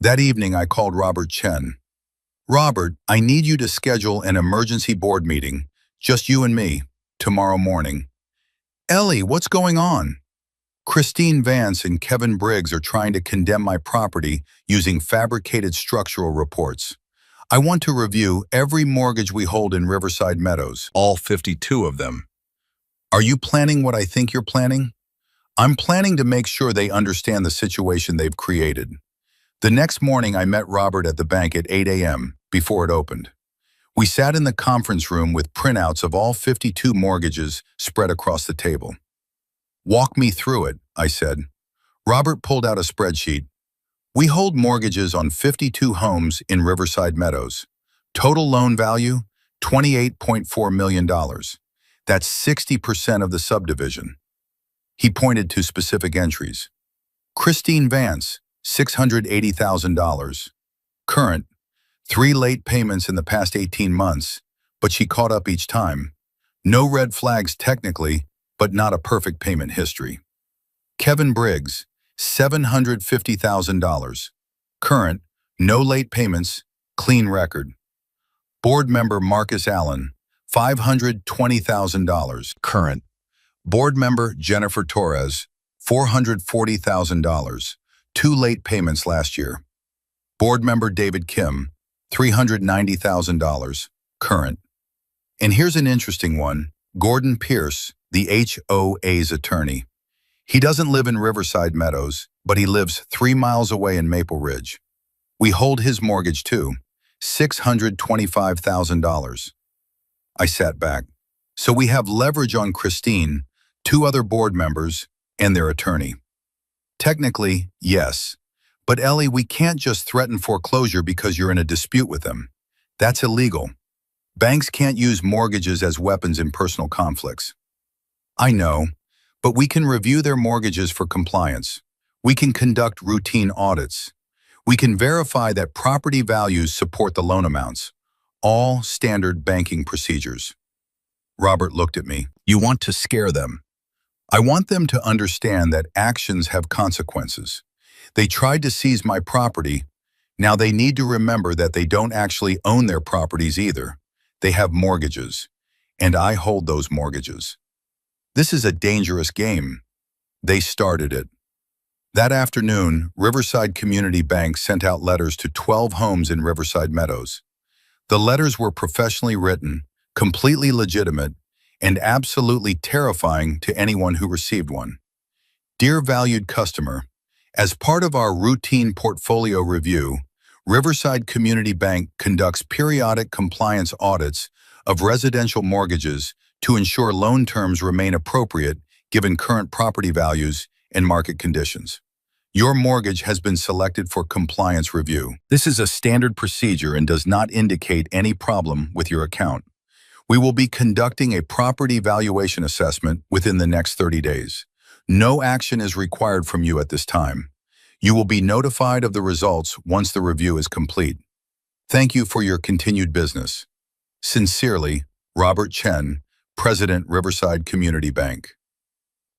That evening, I called Robert Chen. Robert, I need you to schedule an emergency board meeting, just you and me, tomorrow morning. Ellie, what's going on? Christine Vance and Kevin Briggs are trying to condemn my property using fabricated structural reports. I want to review every mortgage we hold in Riverside Meadows, all 52 of them. Are you planning what I think you're planning? I'm planning to make sure they understand the situation they've created. The next morning, I met Robert at the bank at 8 a.m. before it opened. We sat in the conference room with printouts of all 52 mortgages spread across the table. Walk me through it, I said. Robert pulled out a spreadsheet. We hold mortgages on 52 homes in Riverside Meadows. Total loan value, $28.4 million. That's 60% of the subdivision. He pointed to specific entries. Christine Vance, $680,000. Current, 3 late payments in the past 18 months, but she caught up each time. No red flags technically, but not a perfect payment history. Kevin Briggs, $750,000. Current, no late payments, clean record. Board member Marcus Allen, $520,000. Current. Board member Jennifer Torres, $440,000. 2 late payments last year. Board member David Kim, $390,000. Current. And here's an interesting one. Gordon Pierce, the HOA's attorney. He doesn't live in Riverside Meadows, but he lives 3 miles away in Maple Ridge. We hold his mortgage too, $625,000. I sat back. So we have leverage on Christine, 2 other board members, and their attorney. Technically, yes. But Ellie, we can't just threaten foreclosure because you're in a dispute with them. That's illegal. Banks can't use mortgages as weapons in personal conflicts. I know, but we can review their mortgages for compliance. We can conduct routine audits. We can verify that property values support the loan amounts. All standard banking procedures. Robert looked at me. You want to scare them. I want them to understand that actions have consequences. They tried to seize my property. Now they need to remember that they don't actually own their properties either. They have mortgages, and I hold those mortgages. This is a dangerous game. They started it. That afternoon, Riverside Community Bank sent out letters to 12 homes in Riverside Meadows. The letters were professionally written, completely legitimate, and absolutely terrifying to anyone who received one. Dear valued customer, as part of our routine portfolio review, Riverside Community Bank conducts periodic compliance audits of residential mortgages to ensure loan terms remain appropriate given current property values and market conditions. Your mortgage has been selected for compliance review. This is a standard procedure and does not indicate any problem with your account. We will be conducting a property valuation assessment within the next 30 days. No action is required from you at this time. You will be notified of the results once the review is complete. Thank you for your continued business. Sincerely, Robert Chen, President, Riverside Community Bank.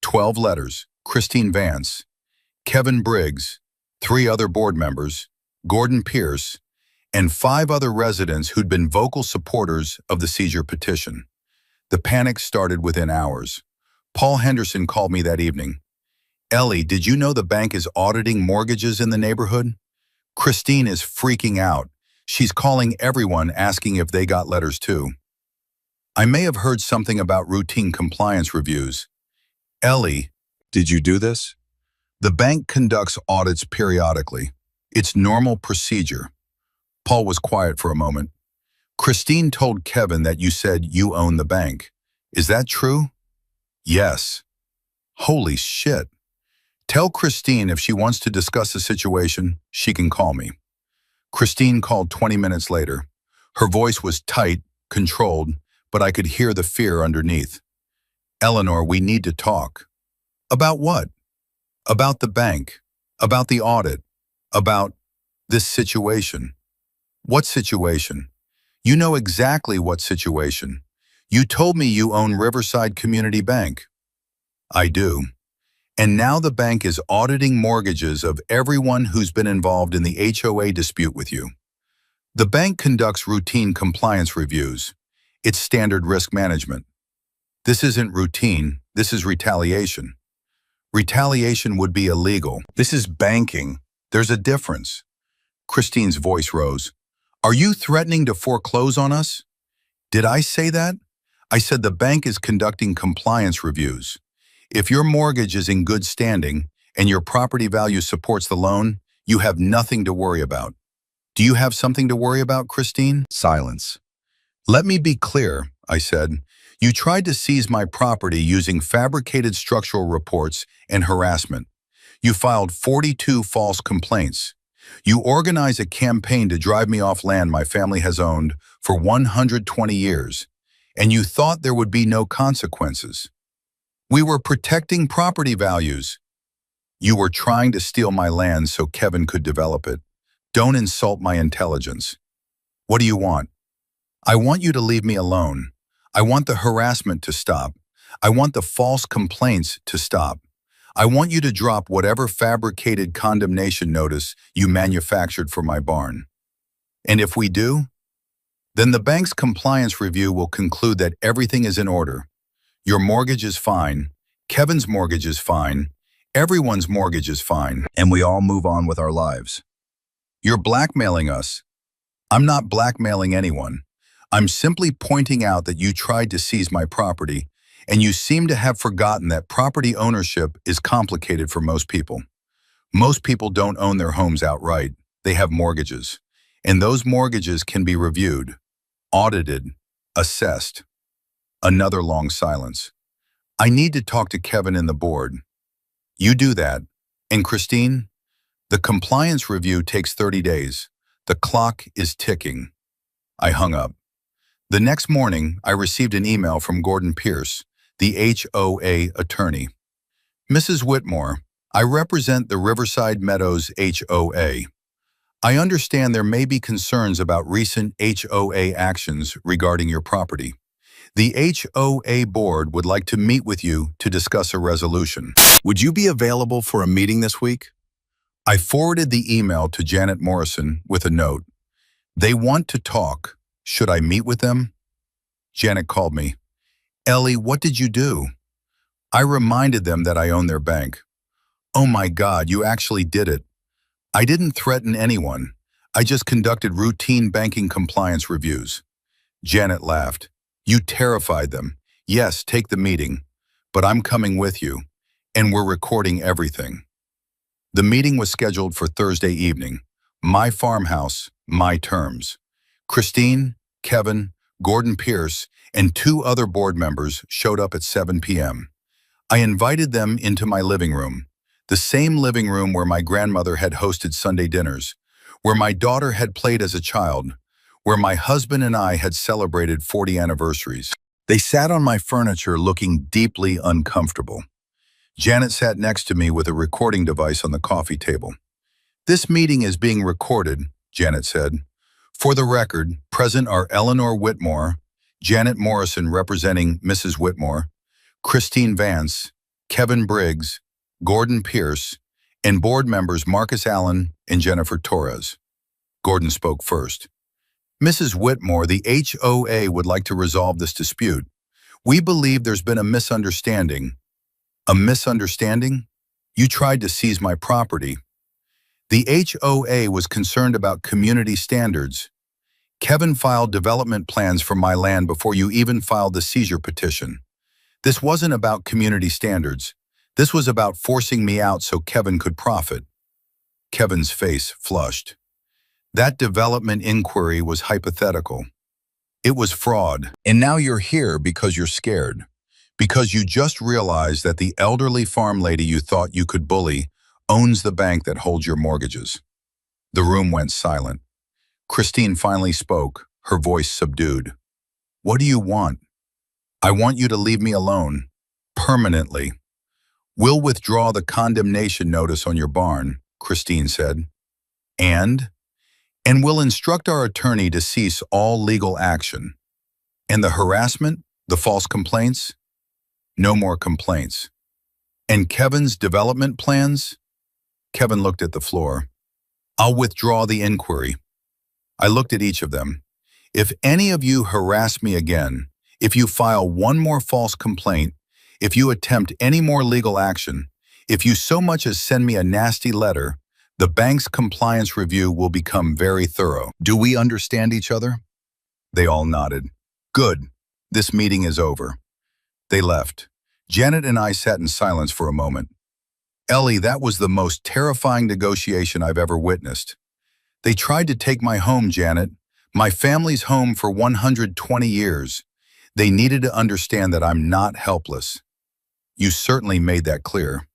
12 letters, Christine Vance, Kevin Briggs, 3 other board members, Gordon Pierce, and 5 other residents who'd been vocal supporters of the seizure petition. The panic started within hours. Paul Henderson called me that evening. "Ellie, did you know the bank is auditing mortgages in the neighborhood? Christine is freaking out. She's calling everyone asking if they got letters too." "I may have heard something about routine compliance reviews." "Ellie, did you do this?" "The bank conducts audits periodically. It's normal procedure." Paul was quiet for a moment. "Christine told Kevin that you said you own the bank. Is that true?" "Yes." "Holy shit. Tell Christine if she wants to discuss the situation, she can call me." Christine called 20 minutes later. Her voice was tight, controlled, but I could hear the fear underneath. "Eleanor, we need to talk." "About what?" "About the bank, about the audit, about this situation." "What situation?" "You know exactly what situation. You told me you own Riverside Community Bank." "I do. And now the bank is auditing mortgages of everyone who's been involved in the HOA dispute with you. The bank conducts routine compliance reviews. It's standard risk management. This isn't routine, this is retaliation. Retaliation would be illegal. This is banking. There's a difference." Christine's voice rose. "Are you threatening to foreclose on us?" "Did I say that? I said the bank is conducting compliance reviews. If your mortgage is in good standing and your property value supports the loan, you have nothing to worry about." "Do you have something to worry about, Christine?" Silence. "Let me be clear," I said. "You tried to seize my property using fabricated structural reports and harassment. You filed 42 false complaints. You organized a campaign to drive me off land my family has owned for 120 years, and you thought there would be no consequences. We were protecting property values. You were trying to steal my land so Kevin could develop it. Don't insult my intelligence. What do you want?" "I want you to leave me alone. I want the harassment to stop. I want the false complaints to stop. I want you to drop whatever fabricated condemnation notice you manufactured for my barn. And if we do, then the bank's compliance review will conclude that everything is in order. Your mortgage is fine, Kevin's mortgage is fine, everyone's mortgage is fine, and we all move on with our lives. You're blackmailing us." "I'm not blackmailing anyone. I'm simply pointing out that you tried to seize my property, and you seem to have forgotten that property ownership is complicated for most people. Most people don't own their homes outright. They have mortgages, and those mortgages can be reviewed, audited, assessed." Another long silence. "I need to talk to Kevin and the board." "You do that. And Christine, the compliance review takes 30 days. The clock is ticking." I hung up. The next morning, I received an email from Gordon Pierce, the HOA attorney. "Mrs. Whitmore, I represent the Riverside Meadows HOA. I understand there may be concerns about recent HOA actions regarding your property. The HOA board would like to meet with you to discuss a resolution. Would you be available for a meeting this week?" I forwarded the email to Janet Morrison with a note. "They want to talk. Should I meet with them?" Janet called me. "Ellie, what did you do?" I reminded them that I own their bank. "Oh my God, you actually did it." "I didn't threaten anyone. I just conducted routine banking compliance reviews." Janet laughed. "You terrified them. Yes, take the meeting. But I'm coming with you, and we're recording everything." The meeting was scheduled for Thursday evening. My farmhouse, my terms. Christine, Kevin, Gordon Pierce, and 2 other board members showed up at 7 p.m. I invited them into my living room, the same living room where my grandmother had hosted Sunday dinners, where my daughter had played as a child, where my husband and I had celebrated 40 anniversaries. They sat on my furniture looking deeply uncomfortable. Janet sat next to me with a recording device on the coffee table. "This meeting is being recorded," Janet said. "For the record, present are Eleanor Whitmore, Janet Morrison representing Mrs. Whitmore, Christine Vance, Kevin Briggs, Gordon Pierce, and board members Marcus Allen and Jennifer Torres." Gordon spoke first. "Mrs. Whitmore, the HOA would like to resolve this dispute. We believe there's been a misunderstanding." "A misunderstanding? You tried to seize my property." "The HOA was concerned about community standards. Kevin filed development plans for my land before you even filed the seizure petition. This wasn't about community standards. This was about forcing me out so Kevin could profit." Kevin's face flushed. "That development inquiry was hypothetical. It was fraud. And now you're here because you're scared. Because you just realized that the elderly farm lady you thought you could bully owns the bank that holds your mortgages." The room went silent. Christine finally spoke, her voice subdued. "What do you want?" "I want you to leave me alone. Permanently. We'll withdraw the condemnation notice on your barn," Christine said. And we'll instruct our attorney to cease all legal action." "And the harassment? The false complaints?" "No more complaints." "And Kevin's development plans?" Kevin looked at the floor. "I'll withdraw the inquiry." I looked at each of them. "If any of you harass me again, if you file one more false complaint, if you attempt any more legal action, if you so much as send me a nasty letter, the bank's compliance review will become very thorough. Do we understand each other?" They all nodded. "Good. This meeting is over." They left. Janet and I sat in silence for a moment. "Ellie, that was the most terrifying negotiation I've ever witnessed. They tried to take my home, Janet, my family's home for 120 years. They needed to understand that I'm not helpless." "You certainly made that clear."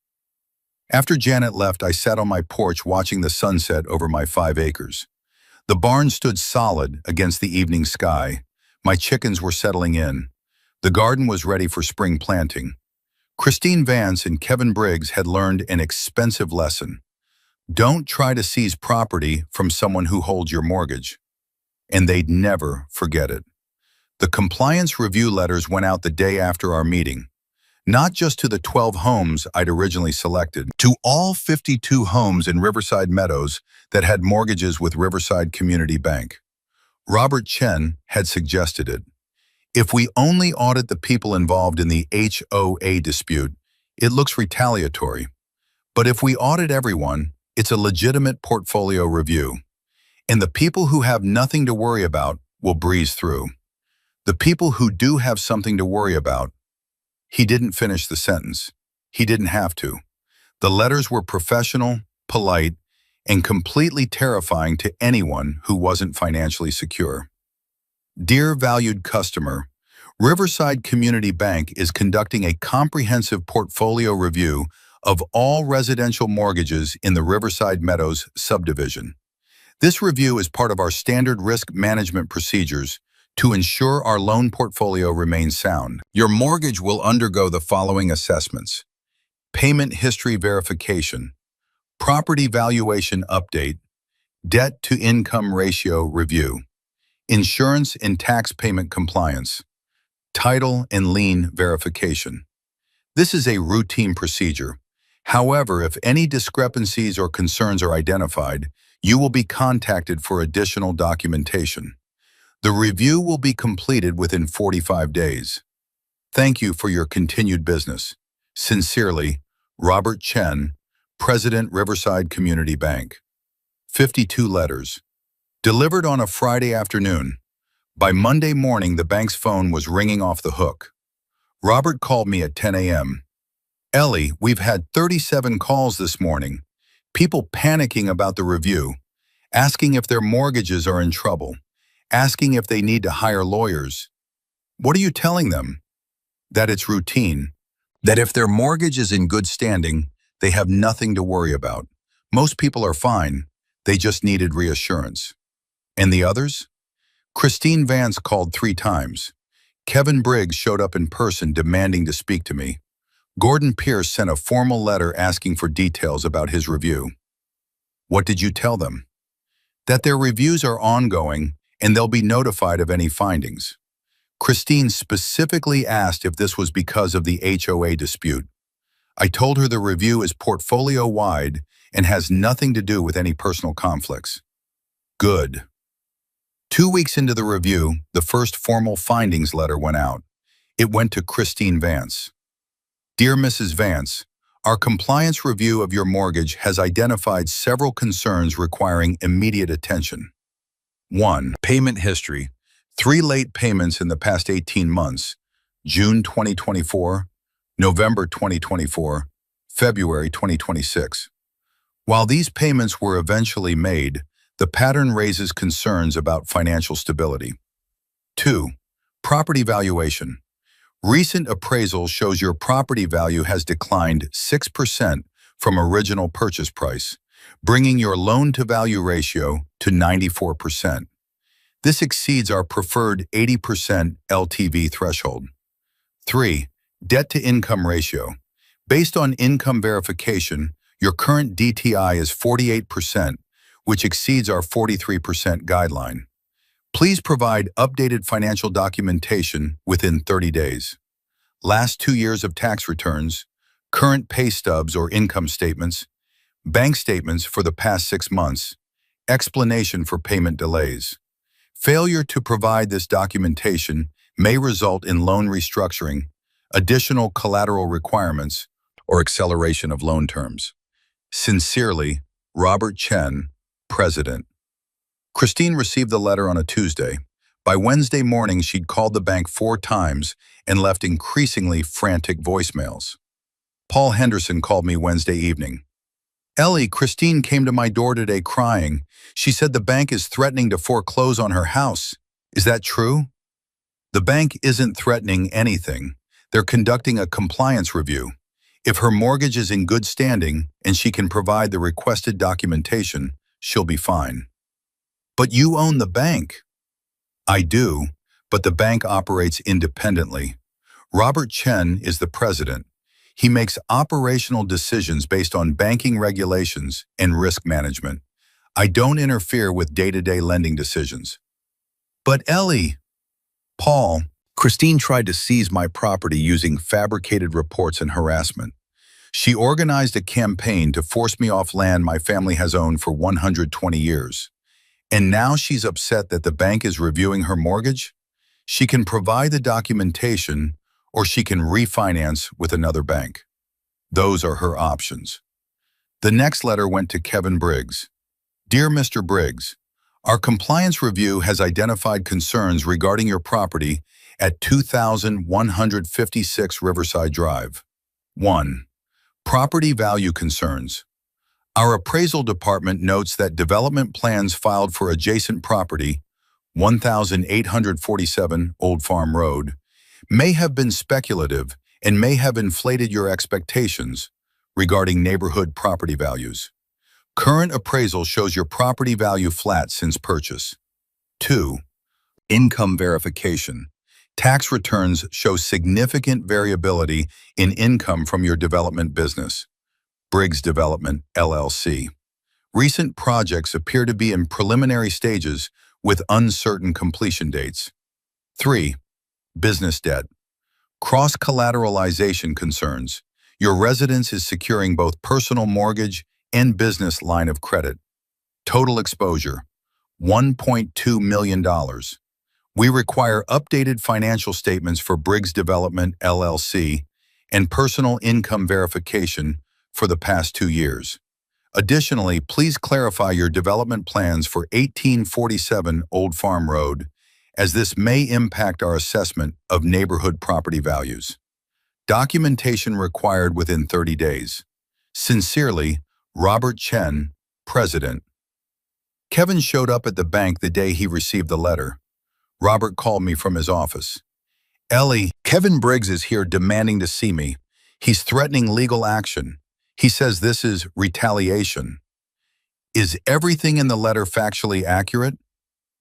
After Janet left, I sat on my porch watching the sunset over my 5 acres. The barn stood solid against the evening sky. My chickens were settling in. The garden was ready for spring planting. Christine Vance and Kevin Briggs had learned an expensive lesson. Don't try to seize property from someone who holds your mortgage. And they'd never forget it. The compliance review letters went out the day after our meeting. Not just to the 12 homes I'd originally selected, to all 52 homes in Riverside Meadows that had mortgages with Riverside Community Bank. Robert Chen had suggested it. If we only audit the people involved in the HOA dispute, it looks retaliatory. But if we audit everyone, it's a legitimate portfolio review. And the people who have nothing to worry about will breeze through. The people who do have something to worry about. He didn't finish the sentence. He didn't have to. The letters were professional, polite, and completely terrifying to anyone who wasn't financially secure. Dear valued customer, Riverside Community Bank is conducting a comprehensive portfolio review of all residential mortgages in the Riverside Meadows subdivision. This review is part of our standard risk management procedures to ensure our loan portfolio remains sound. Your mortgage will undergo the following assessments: payment history verification, property valuation update, debt-to-income ratio review, insurance and tax payment compliance, title and lien verification. This is a routine procedure. However, if any discrepancies or concerns are identified, you will be contacted for additional documentation. The review will be completed within 45 days. Thank you for your continued business. Sincerely, Robert Chen, President, Riverside Community Bank. 52 letters. Delivered on a Friday afternoon. By Monday morning, the bank's phone was ringing off the hook. Robert called me at 10 a.m. "Ellie, we've had 37 calls this morning. People panicking about the review, asking if their mortgages are in trouble, asking if they need to hire lawyers. What are you telling them? That it's routine. That if their mortgage is in good standing, they have nothing to worry about. Most people are fine. They just needed reassurance. And the others? Christine Vance called 3 times. Kevin Briggs showed up in person demanding to speak to me. Gordon Pierce sent a formal letter asking for details about his review. What did you tell them? That their reviews are ongoing and they'll be notified of any findings. Christine specifically asked if this was because of the HOA dispute. I told her the review is portfolio-wide and has nothing to do with any personal conflicts. Good. 2 weeks into the review, the first formal findings letter went out. It went to Christine Vance. Dear Mrs. Vance, our compliance review of your mortgage has identified several concerns requiring immediate attention. 1. Payment history. 3 late payments in the past 18 months, June 2024, November 2024, February 2026. While these payments were eventually made, the pattern raises concerns about financial stability. 2. Property valuation. Recent appraisal shows your property value has declined 6% from original purchase price, bringing your loan-to-value ratio to 94%. This exceeds our preferred 80% LTV threshold. 3. Debt-to-income ratio. Based on income verification, your current DTI is 48%, which exceeds our 43% guideline. Please provide updated financial documentation within 30 days. Last 2 years of tax returns, current pay stubs or income statements, bank statements for the past 6 months, explanation for payment delays. Failure to provide this documentation may result in loan restructuring, additional collateral requirements, or acceleration of loan terms. Sincerely, Robert Chen, President. Christine received the letter on a Tuesday. By Wednesday morning, she'd called the bank 4 times and left increasingly frantic voicemails. Paul Henderson called me Wednesday evening. Ellie, Christine came to my door today crying. She said the bank is threatening to foreclose on her house. Is that true? The bank isn't threatening anything. They're conducting a compliance review. If her mortgage is in good standing and she can provide the requested documentation, she'll be fine. But you own the bank. I do, but the bank operates independently. Robert Chen is the president. He makes operational decisions based on banking regulations and risk management. I don't interfere with day-to-day lending decisions. But Ellie, Paul, Christine tried to seize my property using fabricated reports and harassment. She organized a campaign to force me off land my family has owned for 120 years. And now she's upset that the bank is reviewing her mortgage? She can provide the documentation, or she can refinance with another bank. Those are her options. The next letter went to Kevin Briggs. Dear Mr. Briggs, our compliance review has identified concerns regarding your property at 2156 Riverside Drive. 1. Property value concerns. Our appraisal department notes that development plans filed for adjacent property, 1847 Old Farm Road, may have been speculative and may have inflated your expectations regarding neighborhood property values. Current appraisal shows your property value flat since purchase. 2. Income verification. Tax returns show significant variability in income from your development business. Briggs Development, LLC. Recent projects appear to be in preliminary stages with uncertain completion dates. 3. Business debt. Cross-collateralization concerns. Your residence is securing both personal mortgage and business line of credit. Total exposure, $1.2 million. We require updated financial statements for Briggs Development, LLC, and personal income verification for the past 2 years. Additionally, please clarify your development plans for 1847 Old Farm Road, as this may impact our assessment of neighborhood property values. Documentation required within 30 days. Sincerely, Robert Chen, President. Kevin showed up at the bank the day he received the letter. Robert called me from his office. Ellie, Kevin Briggs is here demanding to see me. He's threatening legal action. He says this is retaliation. Is everything in the letter factually accurate?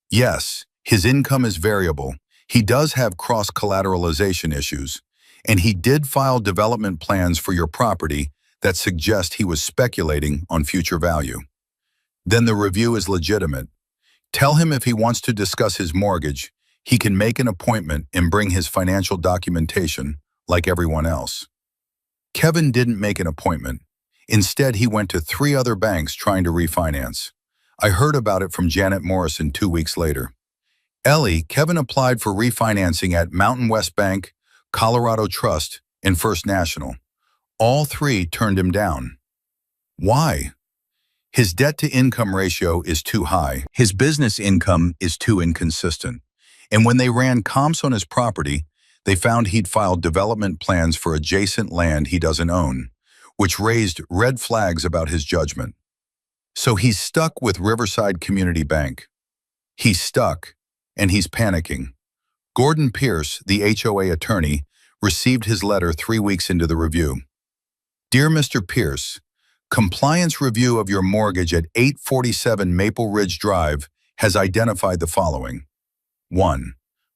Yes, his income is variable. He does have cross-collateralization issues, and he did file development plans for your property that suggest he was speculating on future value. Then the review is legitimate. Tell him if he wants to discuss his mortgage, he can make an appointment and bring his financial documentation like everyone else. Kevin didn't make an appointment. Instead, he went to 3 other banks trying to refinance. I heard about it from Janet Morrison 2 weeks later. Ellie, Kevin applied for refinancing at Mountain West Bank, Colorado Trust, and First National. All 3 turned him down. Why? His debt-to-income ratio is too high. His business income is too inconsistent. And when they ran comps on his property, they found he'd filed development plans for adjacent land he doesn't own, which raised red flags about his judgment. So he's stuck with Riverside Community Bank. He's stuck, and he's panicking. Gordon Pierce, the HOA attorney, received his letter 3 weeks into the review. Dear Mr. Pierce, compliance review of your mortgage at 847 Maple Ridge Drive has identified the following. 1.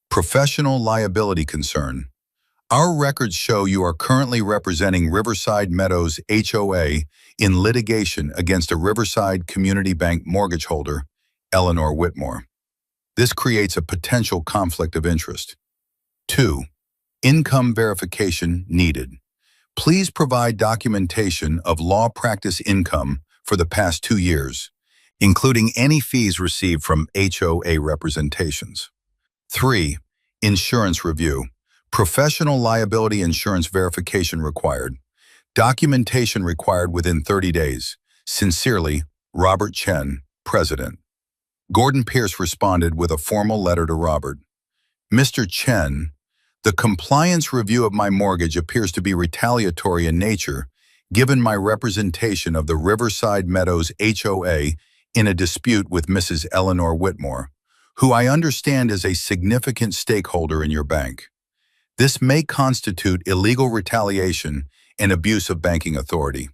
Professional liability concern. Our records show you are currently representing Riverside Meadows HOA in litigation against a Riverside Community Bank mortgage holder, Eleanor Whitmore. This creates a potential conflict of interest. 2. Income verification needed. Please provide documentation of law practice income for the past 2 years, including any fees received from HOA representations. 3. Insurance review. Professional liability insurance verification required. Documentation required within 30 days. Sincerely, Robert Chen, President. Gordon Pierce responded with a formal letter to Robert. Mr. Chen, the compliance review of my mortgage appears to be retaliatory in nature, given my representation of the Riverside Meadows HOA in a dispute with Mrs. Eleanor Whitmore, who I understand is a significant stakeholder in your bank. This may constitute illegal retaliation and abuse of banking authority.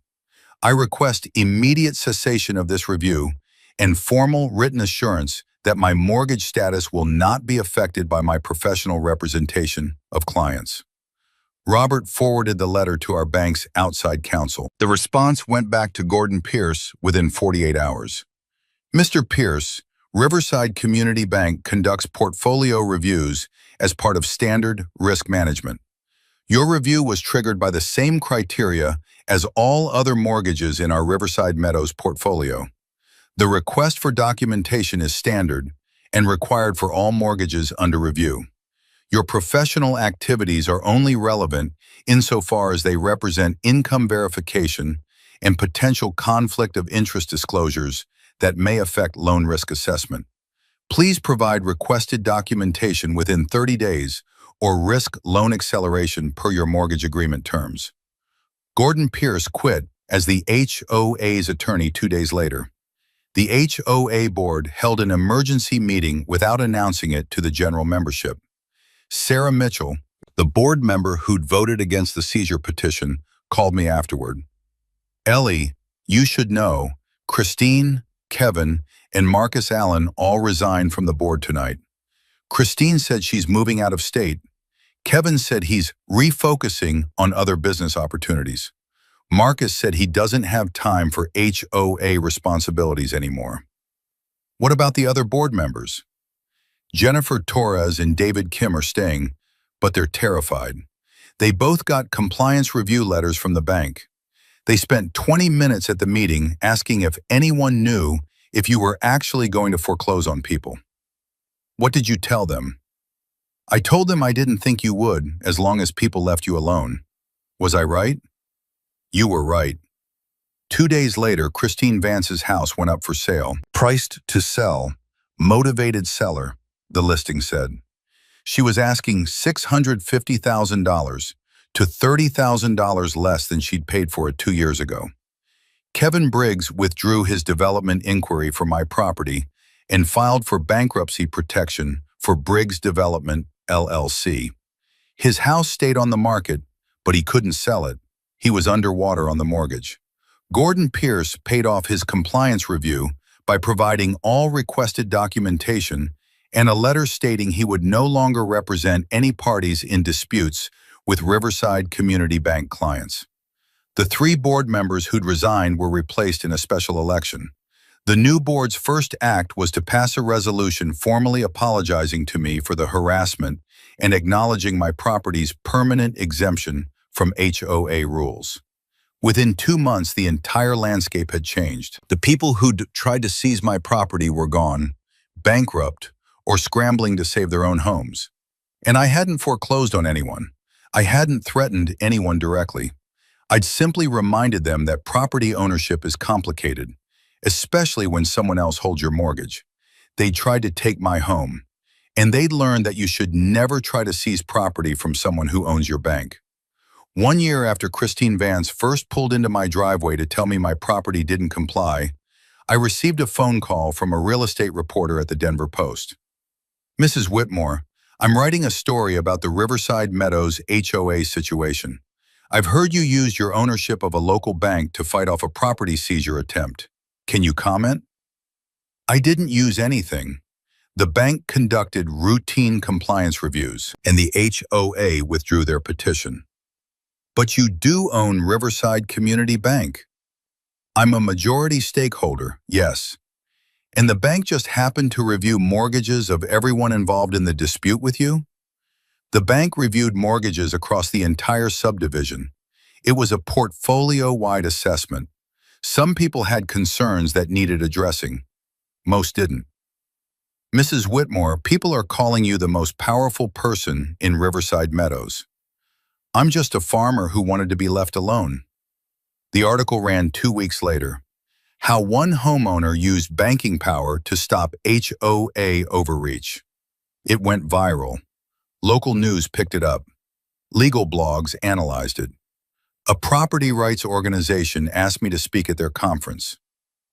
I request immediate cessation of this review and formal written assurance that my mortgage status will not be affected by my professional representation of clients. Robert forwarded the letter to our bank's outside counsel. The response went back to Gordon Pierce within 48 hours. Mr. Pierce, Riverside Community Bank conducts portfolio reviews as part of standard risk management. Your review was triggered by the same criteria as all other mortgages in our Riverside Meadows portfolio. The request for documentation is standard and required for all mortgages under review. Your professional activities are only relevant insofar as they represent income verification and potential conflict of interest disclosures that may affect loan risk assessment. Please provide requested documentation within 30 days or risk loan acceleration per your mortgage agreement terms. Gordon Pierce quit as the HOA's attorney 2 days later. The HOA board held an emergency meeting without announcing it to the general membership. Sarah Mitchell, the board member who'd voted against the seizure petition, called me afterward. Ellie, you should know, Christine, Kevin, and Marcus Allen all resigned from the board tonight. Christine said she's moving out of state. Kevin said he's refocusing on other business opportunities. Marcus said he doesn't have time for HOA responsibilities anymore. What about the other board members? Jennifer Torres and David Kim are staying, but they're terrified. They both got compliance review letters from the bank. They spent 20 minutes at the meeting asking if anyone knew if you were actually going to foreclose on people. What did you tell them? I told them I didn't think you would as long as people left you alone. Was I right? You were right. 2 days later, Christine Vance's house went up for sale. Priced to sell. Motivated seller, the listing said. She was asking $650,000 to $30,000 less than she'd paid for it 2 years ago. Kevin Briggs withdrew his development inquiry for my property and filed for bankruptcy protection for Briggs Development, LLC. His house stayed on the market, but he couldn't sell it. He was underwater on the mortgage. Gordon Pierce paid off his compliance review by providing all requested documentation and a letter stating he would no longer represent any parties in disputes with Riverside Community Bank clients. The 3 board members who'd resigned were replaced in a special election. The new board's first act was to pass a resolution formally apologizing to me for the harassment and acknowledging my property's permanent exemption from HOA rules. Within 2 months, the entire landscape had changed. The people who'd tried to seize my property were gone, bankrupt, or scrambling to save their own homes. And I hadn't foreclosed on anyone. I hadn't threatened anyone directly. I'd simply reminded them that property ownership is complicated, especially when someone else holds your mortgage. They tried to take my home, and they'd learned that you should never try to seize property from someone who owns your bank. 1 year after Christine Vance first pulled into my driveway to tell me my property didn't comply, I received a phone call from a real estate reporter at the Denver Post. "Mrs. Whitmore, I'm writing a story about the Riverside Meadows HOA situation. I've heard you used your ownership of a local bank to fight off a property seizure attempt. Can you comment?" I didn't use anything. The bank conducted routine compliance reviews, and the HOA withdrew their petition. "But you do own Riverside Community Bank." "I'm a majority stakeholder, yes. And the bank just happened to review mortgages of everyone involved in the dispute with you?" The bank reviewed mortgages across the entire subdivision. It was a portfolio-wide assessment. Some people had concerns that needed addressing. Most didn't. "Mrs. Whitmore, people are calling you the most powerful person in Riverside Meadows." "I'm just a farmer who wanted to be left alone." The article ran 2 weeks later. How one homeowner used banking power to stop HOA overreach. It went viral. Local news picked it up. Legal blogs analyzed it. A property rights organization asked me to speak at their conference.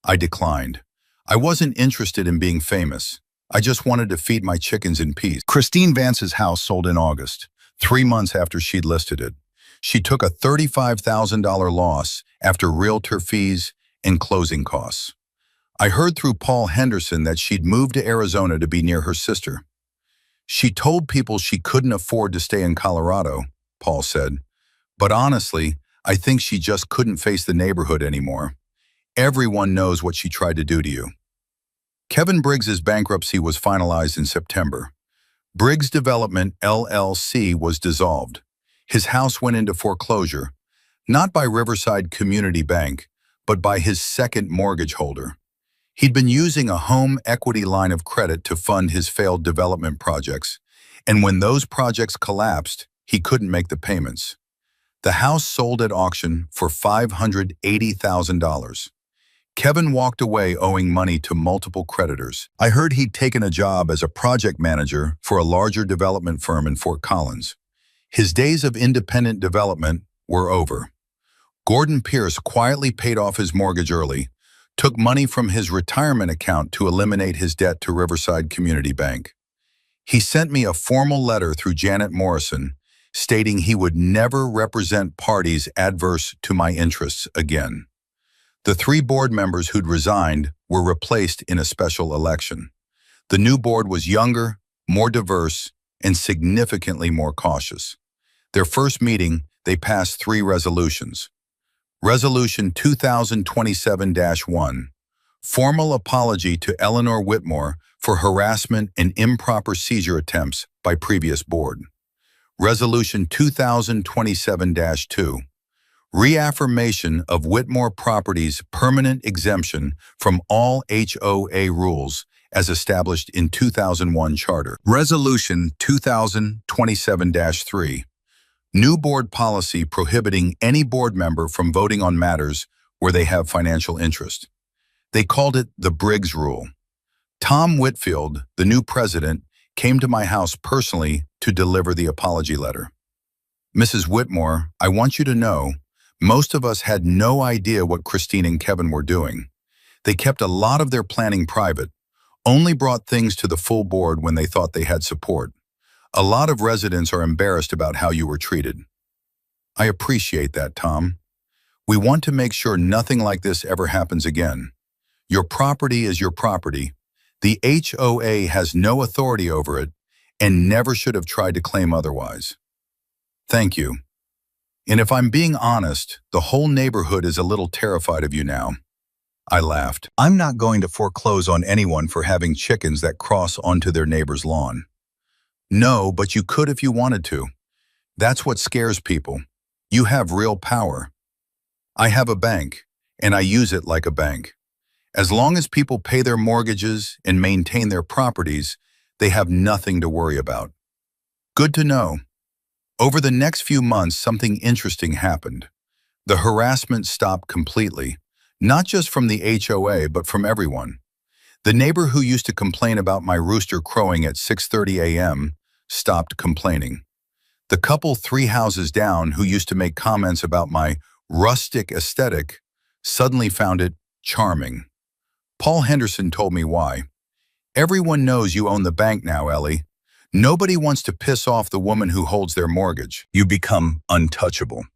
I declined. I wasn't interested in being famous. I just wanted to feed my chickens in peace. Christine Vance's house sold in August, 3 months after she'd listed it. She took a $35,000 loss after realtor fees and closing costs. I heard through Paul Henderson that she'd moved to Arizona to be near her sister. "She told people she couldn't afford to stay in Colorado," Paul said. "But honestly, I think she just couldn't face the neighborhood anymore. Everyone knows what she tried to do to you." Kevin Briggs's bankruptcy was finalized in September. Briggs Development, LLC was dissolved. His house went into foreclosure, not by Riverside Community Bank, but by his second mortgage holder. He'd been using a home equity line of credit to fund his failed development projects, and when those projects collapsed, he couldn't make the payments. The house sold at auction for $580,000. Kevin walked away owing money to multiple creditors. I heard he'd taken a job as a project manager for a larger development firm in Fort Collins. His days of independent development were over. Gordon Pierce quietly paid off his mortgage early, took money from his retirement account to eliminate his debt to Riverside Community Bank. He sent me a formal letter through Janet Morrison stating he would never represent parties adverse to my interests again. The 3 board members who'd resigned were replaced in a special election. The new board was younger, more diverse, and significantly more cautious. Their first meeting, they passed 3 resolutions. Resolution 2027-1, Formal Apology to Eleanor Whitmore for Harassment and Improper Seizure Attempts by Previous Board. Resolution 2027-2, Reaffirmation of Whitmore Properties' permanent exemption from all HOA rules as established in 2001 Charter. Resolution 2027-3, New board policy prohibiting any board member from voting on matters where they have financial interest. They called it the Briggs Rule. Tom Whitfield, the new president, came to my house personally to deliver the apology letter. "Mrs. Whitmore, I want you to know, Most of us had no idea what Christine and Kevin were doing. They kept a lot of their planning private, only brought things to the full board when they thought they had support. A lot of residents are embarrassed about how you were treated. I appreciate that, Tom. We want to make sure nothing like this ever happens again. Your property is your property. The HOA has no authority over it and never should have tried to claim otherwise. Thank you. And if I'm being honest, the whole neighborhood is a little terrified of you now. I laughed. I'm not going to foreclose on anyone for having chickens that cross onto their neighbor's lawn. No, but you could if you wanted to. That's what scares people. You have real power. I have a bank, and I use it like a bank. As long as people pay their mortgages and maintain their properties, they have nothing to worry about. Good to know. Over the next few months, something interesting happened. The harassment stopped completely, not just from the HOA, but from everyone. The neighbor who used to complain about my rooster crowing at 6:30 a.m. stopped complaining. The couple 3 houses down who used to make comments about my rustic aesthetic suddenly found it charming. Paul Henderson told me why. Everyone knows you own the bank now, Ellie. Nobody wants to piss off the woman who holds their mortgage. You become untouchable.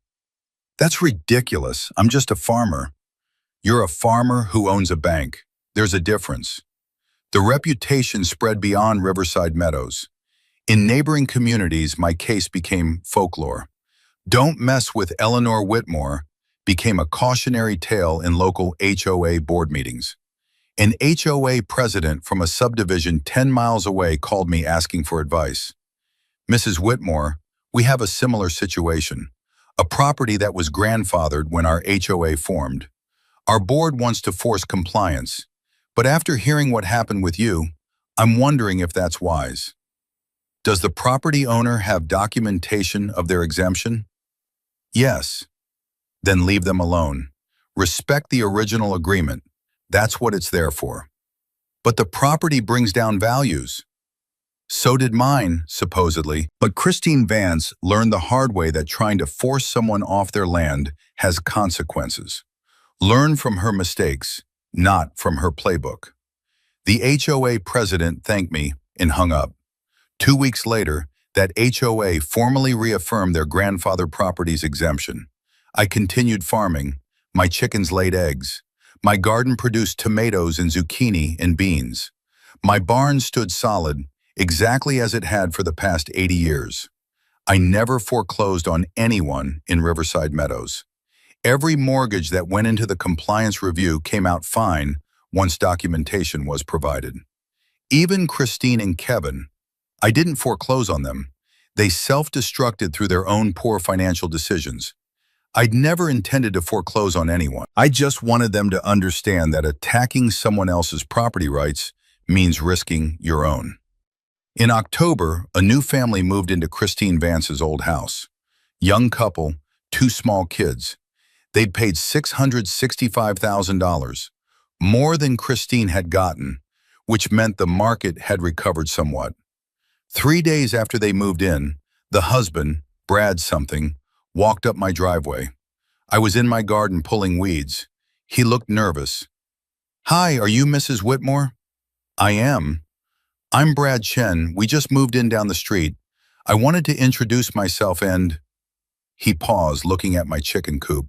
That's ridiculous. I'm just a farmer. You're a farmer who owns a bank. There's a difference. The reputation spread beyond Riverside Meadows. In neighboring communities, my case became folklore. Don't mess with Eleanor Whitmore became a cautionary tale in local HOA board meetings. An HOA president from a subdivision 10 miles away called me asking for advice. Mrs. Whitmore, we have a similar situation, a property that was grandfathered when our HOA formed. Our board wants to force compliance, but after hearing what happened with you, I'm wondering if that's wise. Does the property owner have documentation of their exemption? Yes. Then leave them alone. Respect the original agreement. That's what it's there for. But the property brings down values. So did mine, supposedly. But Christine Vance learned the hard way that trying to force someone off their land has consequences. Learn from her mistakes, not from her playbook. The HOA president thanked me and hung up. 2 weeks later, that HOA formally reaffirmed their grandfather property's exemption. I continued farming. My chickens laid eggs. My garden produced tomatoes and zucchini and beans. My barn stood solid, exactly as it had for the past 80 years. I never foreclosed on anyone in Riverside Meadows. Every mortgage that went into the compliance review came out fine once documentation was provided. Even Christine and Kevin, I didn't foreclose on them. They self-destructed through their own poor financial decisions. I'd never intended to foreclose on anyone. I just wanted them to understand that attacking someone else's property rights means risking your own. In October, a new family moved into Christine Vance's old house. Young couple, 2 small kids. They'd paid $665,000, more than Christine had gotten, which meant the market had recovered somewhat. 3 days after they moved in, the husband, Brad something, walked up my driveway. I was in my garden pulling weeds. He looked nervous. "Hi, are you Mrs. Whitmore?" "I am." "I'm Brad Chen. We just moved in down the street. I wanted to introduce myself and—" He paused, looking at my chicken coop.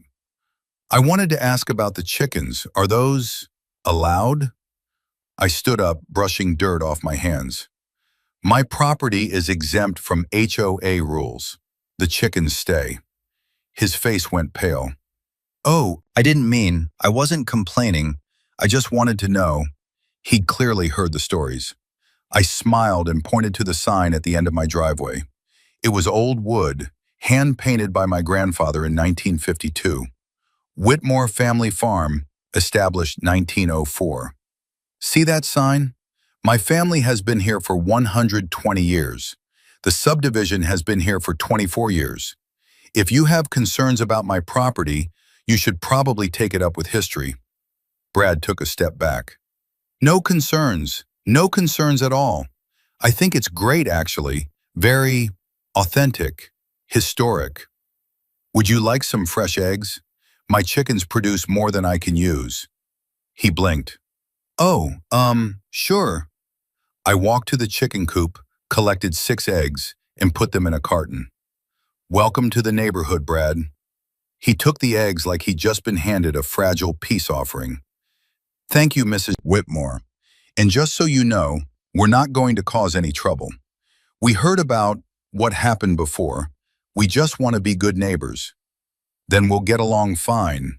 "I wanted to ask about the chickens. Are those allowed?" I stood up, brushing dirt off my hands. "My property is exempt from HOA rules. The chickens stay." His face went pale. "Oh, I didn't mean, I wasn't complaining. I just wanted to know." He'd clearly heard the stories. I smiled and pointed to the sign at the end of my driveway. It was old wood, hand-painted by my grandfather in 1952. Whitmore Family Farm, established 1904. See that sign? My family has been here for 120 years. The subdivision has been here for 24 years. If you have concerns about my property, you should probably take it up with history." Brad took a step back. No concerns at all. I think it's great, actually. Very authentic, historic. Would you like some fresh eggs?" My chickens produce more than I can use. He blinked. Oh, sure. I walked to the chicken coop, collected 6 eggs, and put them in a carton. Welcome to the neighborhood, Brad. He took the eggs like he'd just been handed a fragile peace offering. Thank you, Mrs. Whitmore. And just so you know, we're not going to cause any trouble. We heard about what happened before. We just want to be good neighbors. Then we'll get along fine.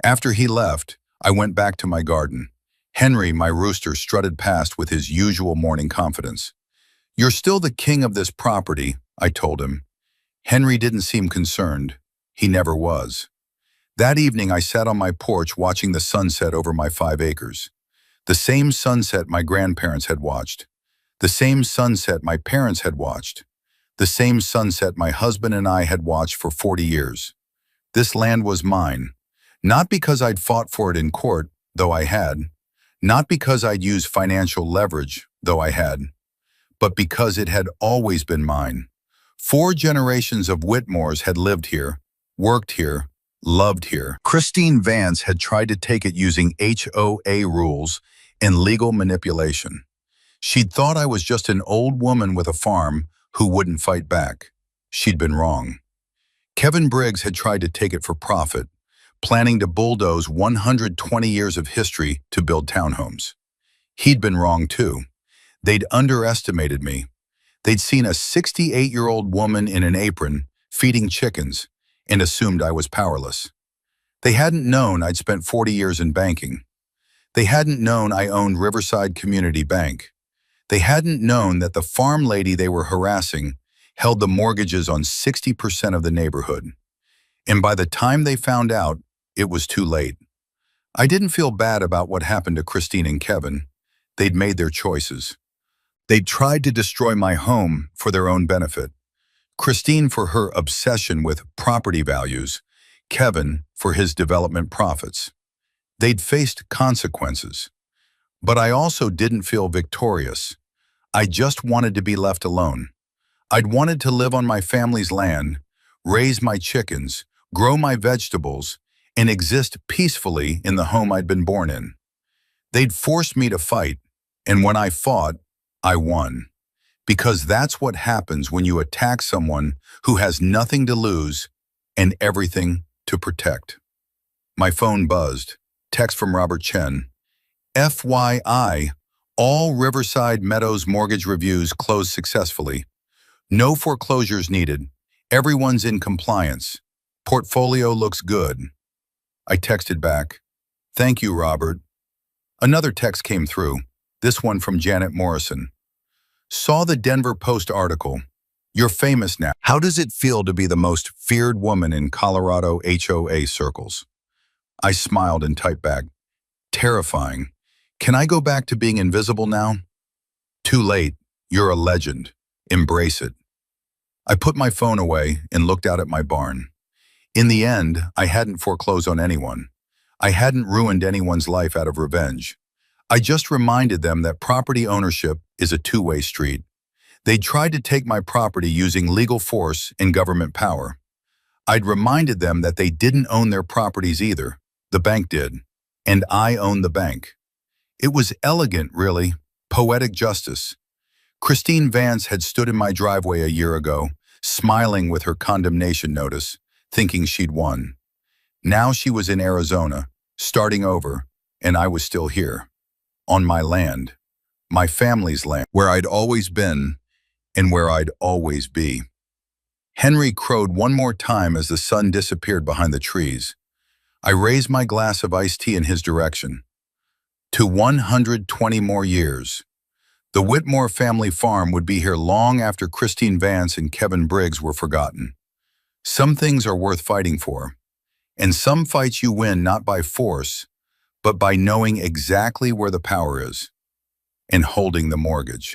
After he left, I went back to my garden. Henry, my rooster, strutted past with his usual morning confidence. You're still the king of this property, I told him. Henry didn't seem concerned. He never was. That evening, I sat on my porch watching the sunset over my 5 acres. The same sunset my grandparents had watched. The same sunset my parents had watched. The same sunset my husband and I had watched for 40 years. This land was mine. Not because I'd fought for it in court, though I had. Not because I'd used financial leverage, though I had. But because it had always been mine. 4 generations of Whitmores had lived here, worked here, loved here. Christine Vance had tried to take it using HOA rules and legal manipulation. She'd thought I was just an old woman with a farm who wouldn't fight back. She'd been wrong. Kevin Briggs had tried to take it for profit, planning to bulldoze 120 years of history to build townhomes. He'd been wrong too. They'd underestimated me. They'd seen a 68-year-old woman in an apron feeding chickens and assumed I was powerless. They hadn't known I'd spent 40 years in banking. They hadn't known I owned Riverside Community Bank. They hadn't known that the farm lady they were harassing held the mortgages on 60% of the neighborhood. And by the time they found out, it was too late. I didn't feel bad about what happened to Christine and Kevin. They'd made their choices. They'd tried to destroy my home for their own benefit. Christine for her obsession with property values, Kevin for his development profits. They'd faced consequences. But I also didn't feel victorious. I just wanted to be left alone. I'd wanted to live on my family's land, raise my chickens, grow my vegetables, and exist peacefully in the home I'd been born in. They'd forced me to fight, and when I fought, I won. Because that's what happens when you attack someone who has nothing to lose and everything to protect. My phone buzzed. Text from Robert Chen. FYI, all Riverside Meadows mortgage reviews closed successfully. No foreclosures needed. Everyone's in compliance. Portfolio looks good. I texted back. Thank you, Robert. Another text came through, this one from Janet Morrison. Saw the Denver Post article. You're famous now. How does it feel to be the most feared woman in Colorado HOA circles? I smiled and typed back. Terrifying. Can I go back to being invisible now? Too late. You're a legend. Embrace it. I put my phone away and looked out at my barn. In the end, I hadn't foreclosed on anyone. I hadn't ruined anyone's life out of revenge. I just reminded them that property ownership is a two-way street. They tried to take my property using legal force and government power. I'd reminded them that they didn't own their properties either. The bank did. And I owned the bank. It was elegant, really. Poetic justice. Christine Vance had stood in my driveway a year ago, smiling with her condemnation notice, thinking she'd won. Now she was in Arizona, starting over, and I was still here. On my land. My family's land, where I'd always been and where I'd always be. Henry crowed one more time as the sun disappeared behind the trees. I raised my glass of iced tea in his direction. To 120 more years. The Whitmore family farm would be here long after Christine Vance and Kevin Briggs were forgotten. Some things are worth fighting for, and some fights you win not by force, but by knowing exactly where the power is and holding the mortgage.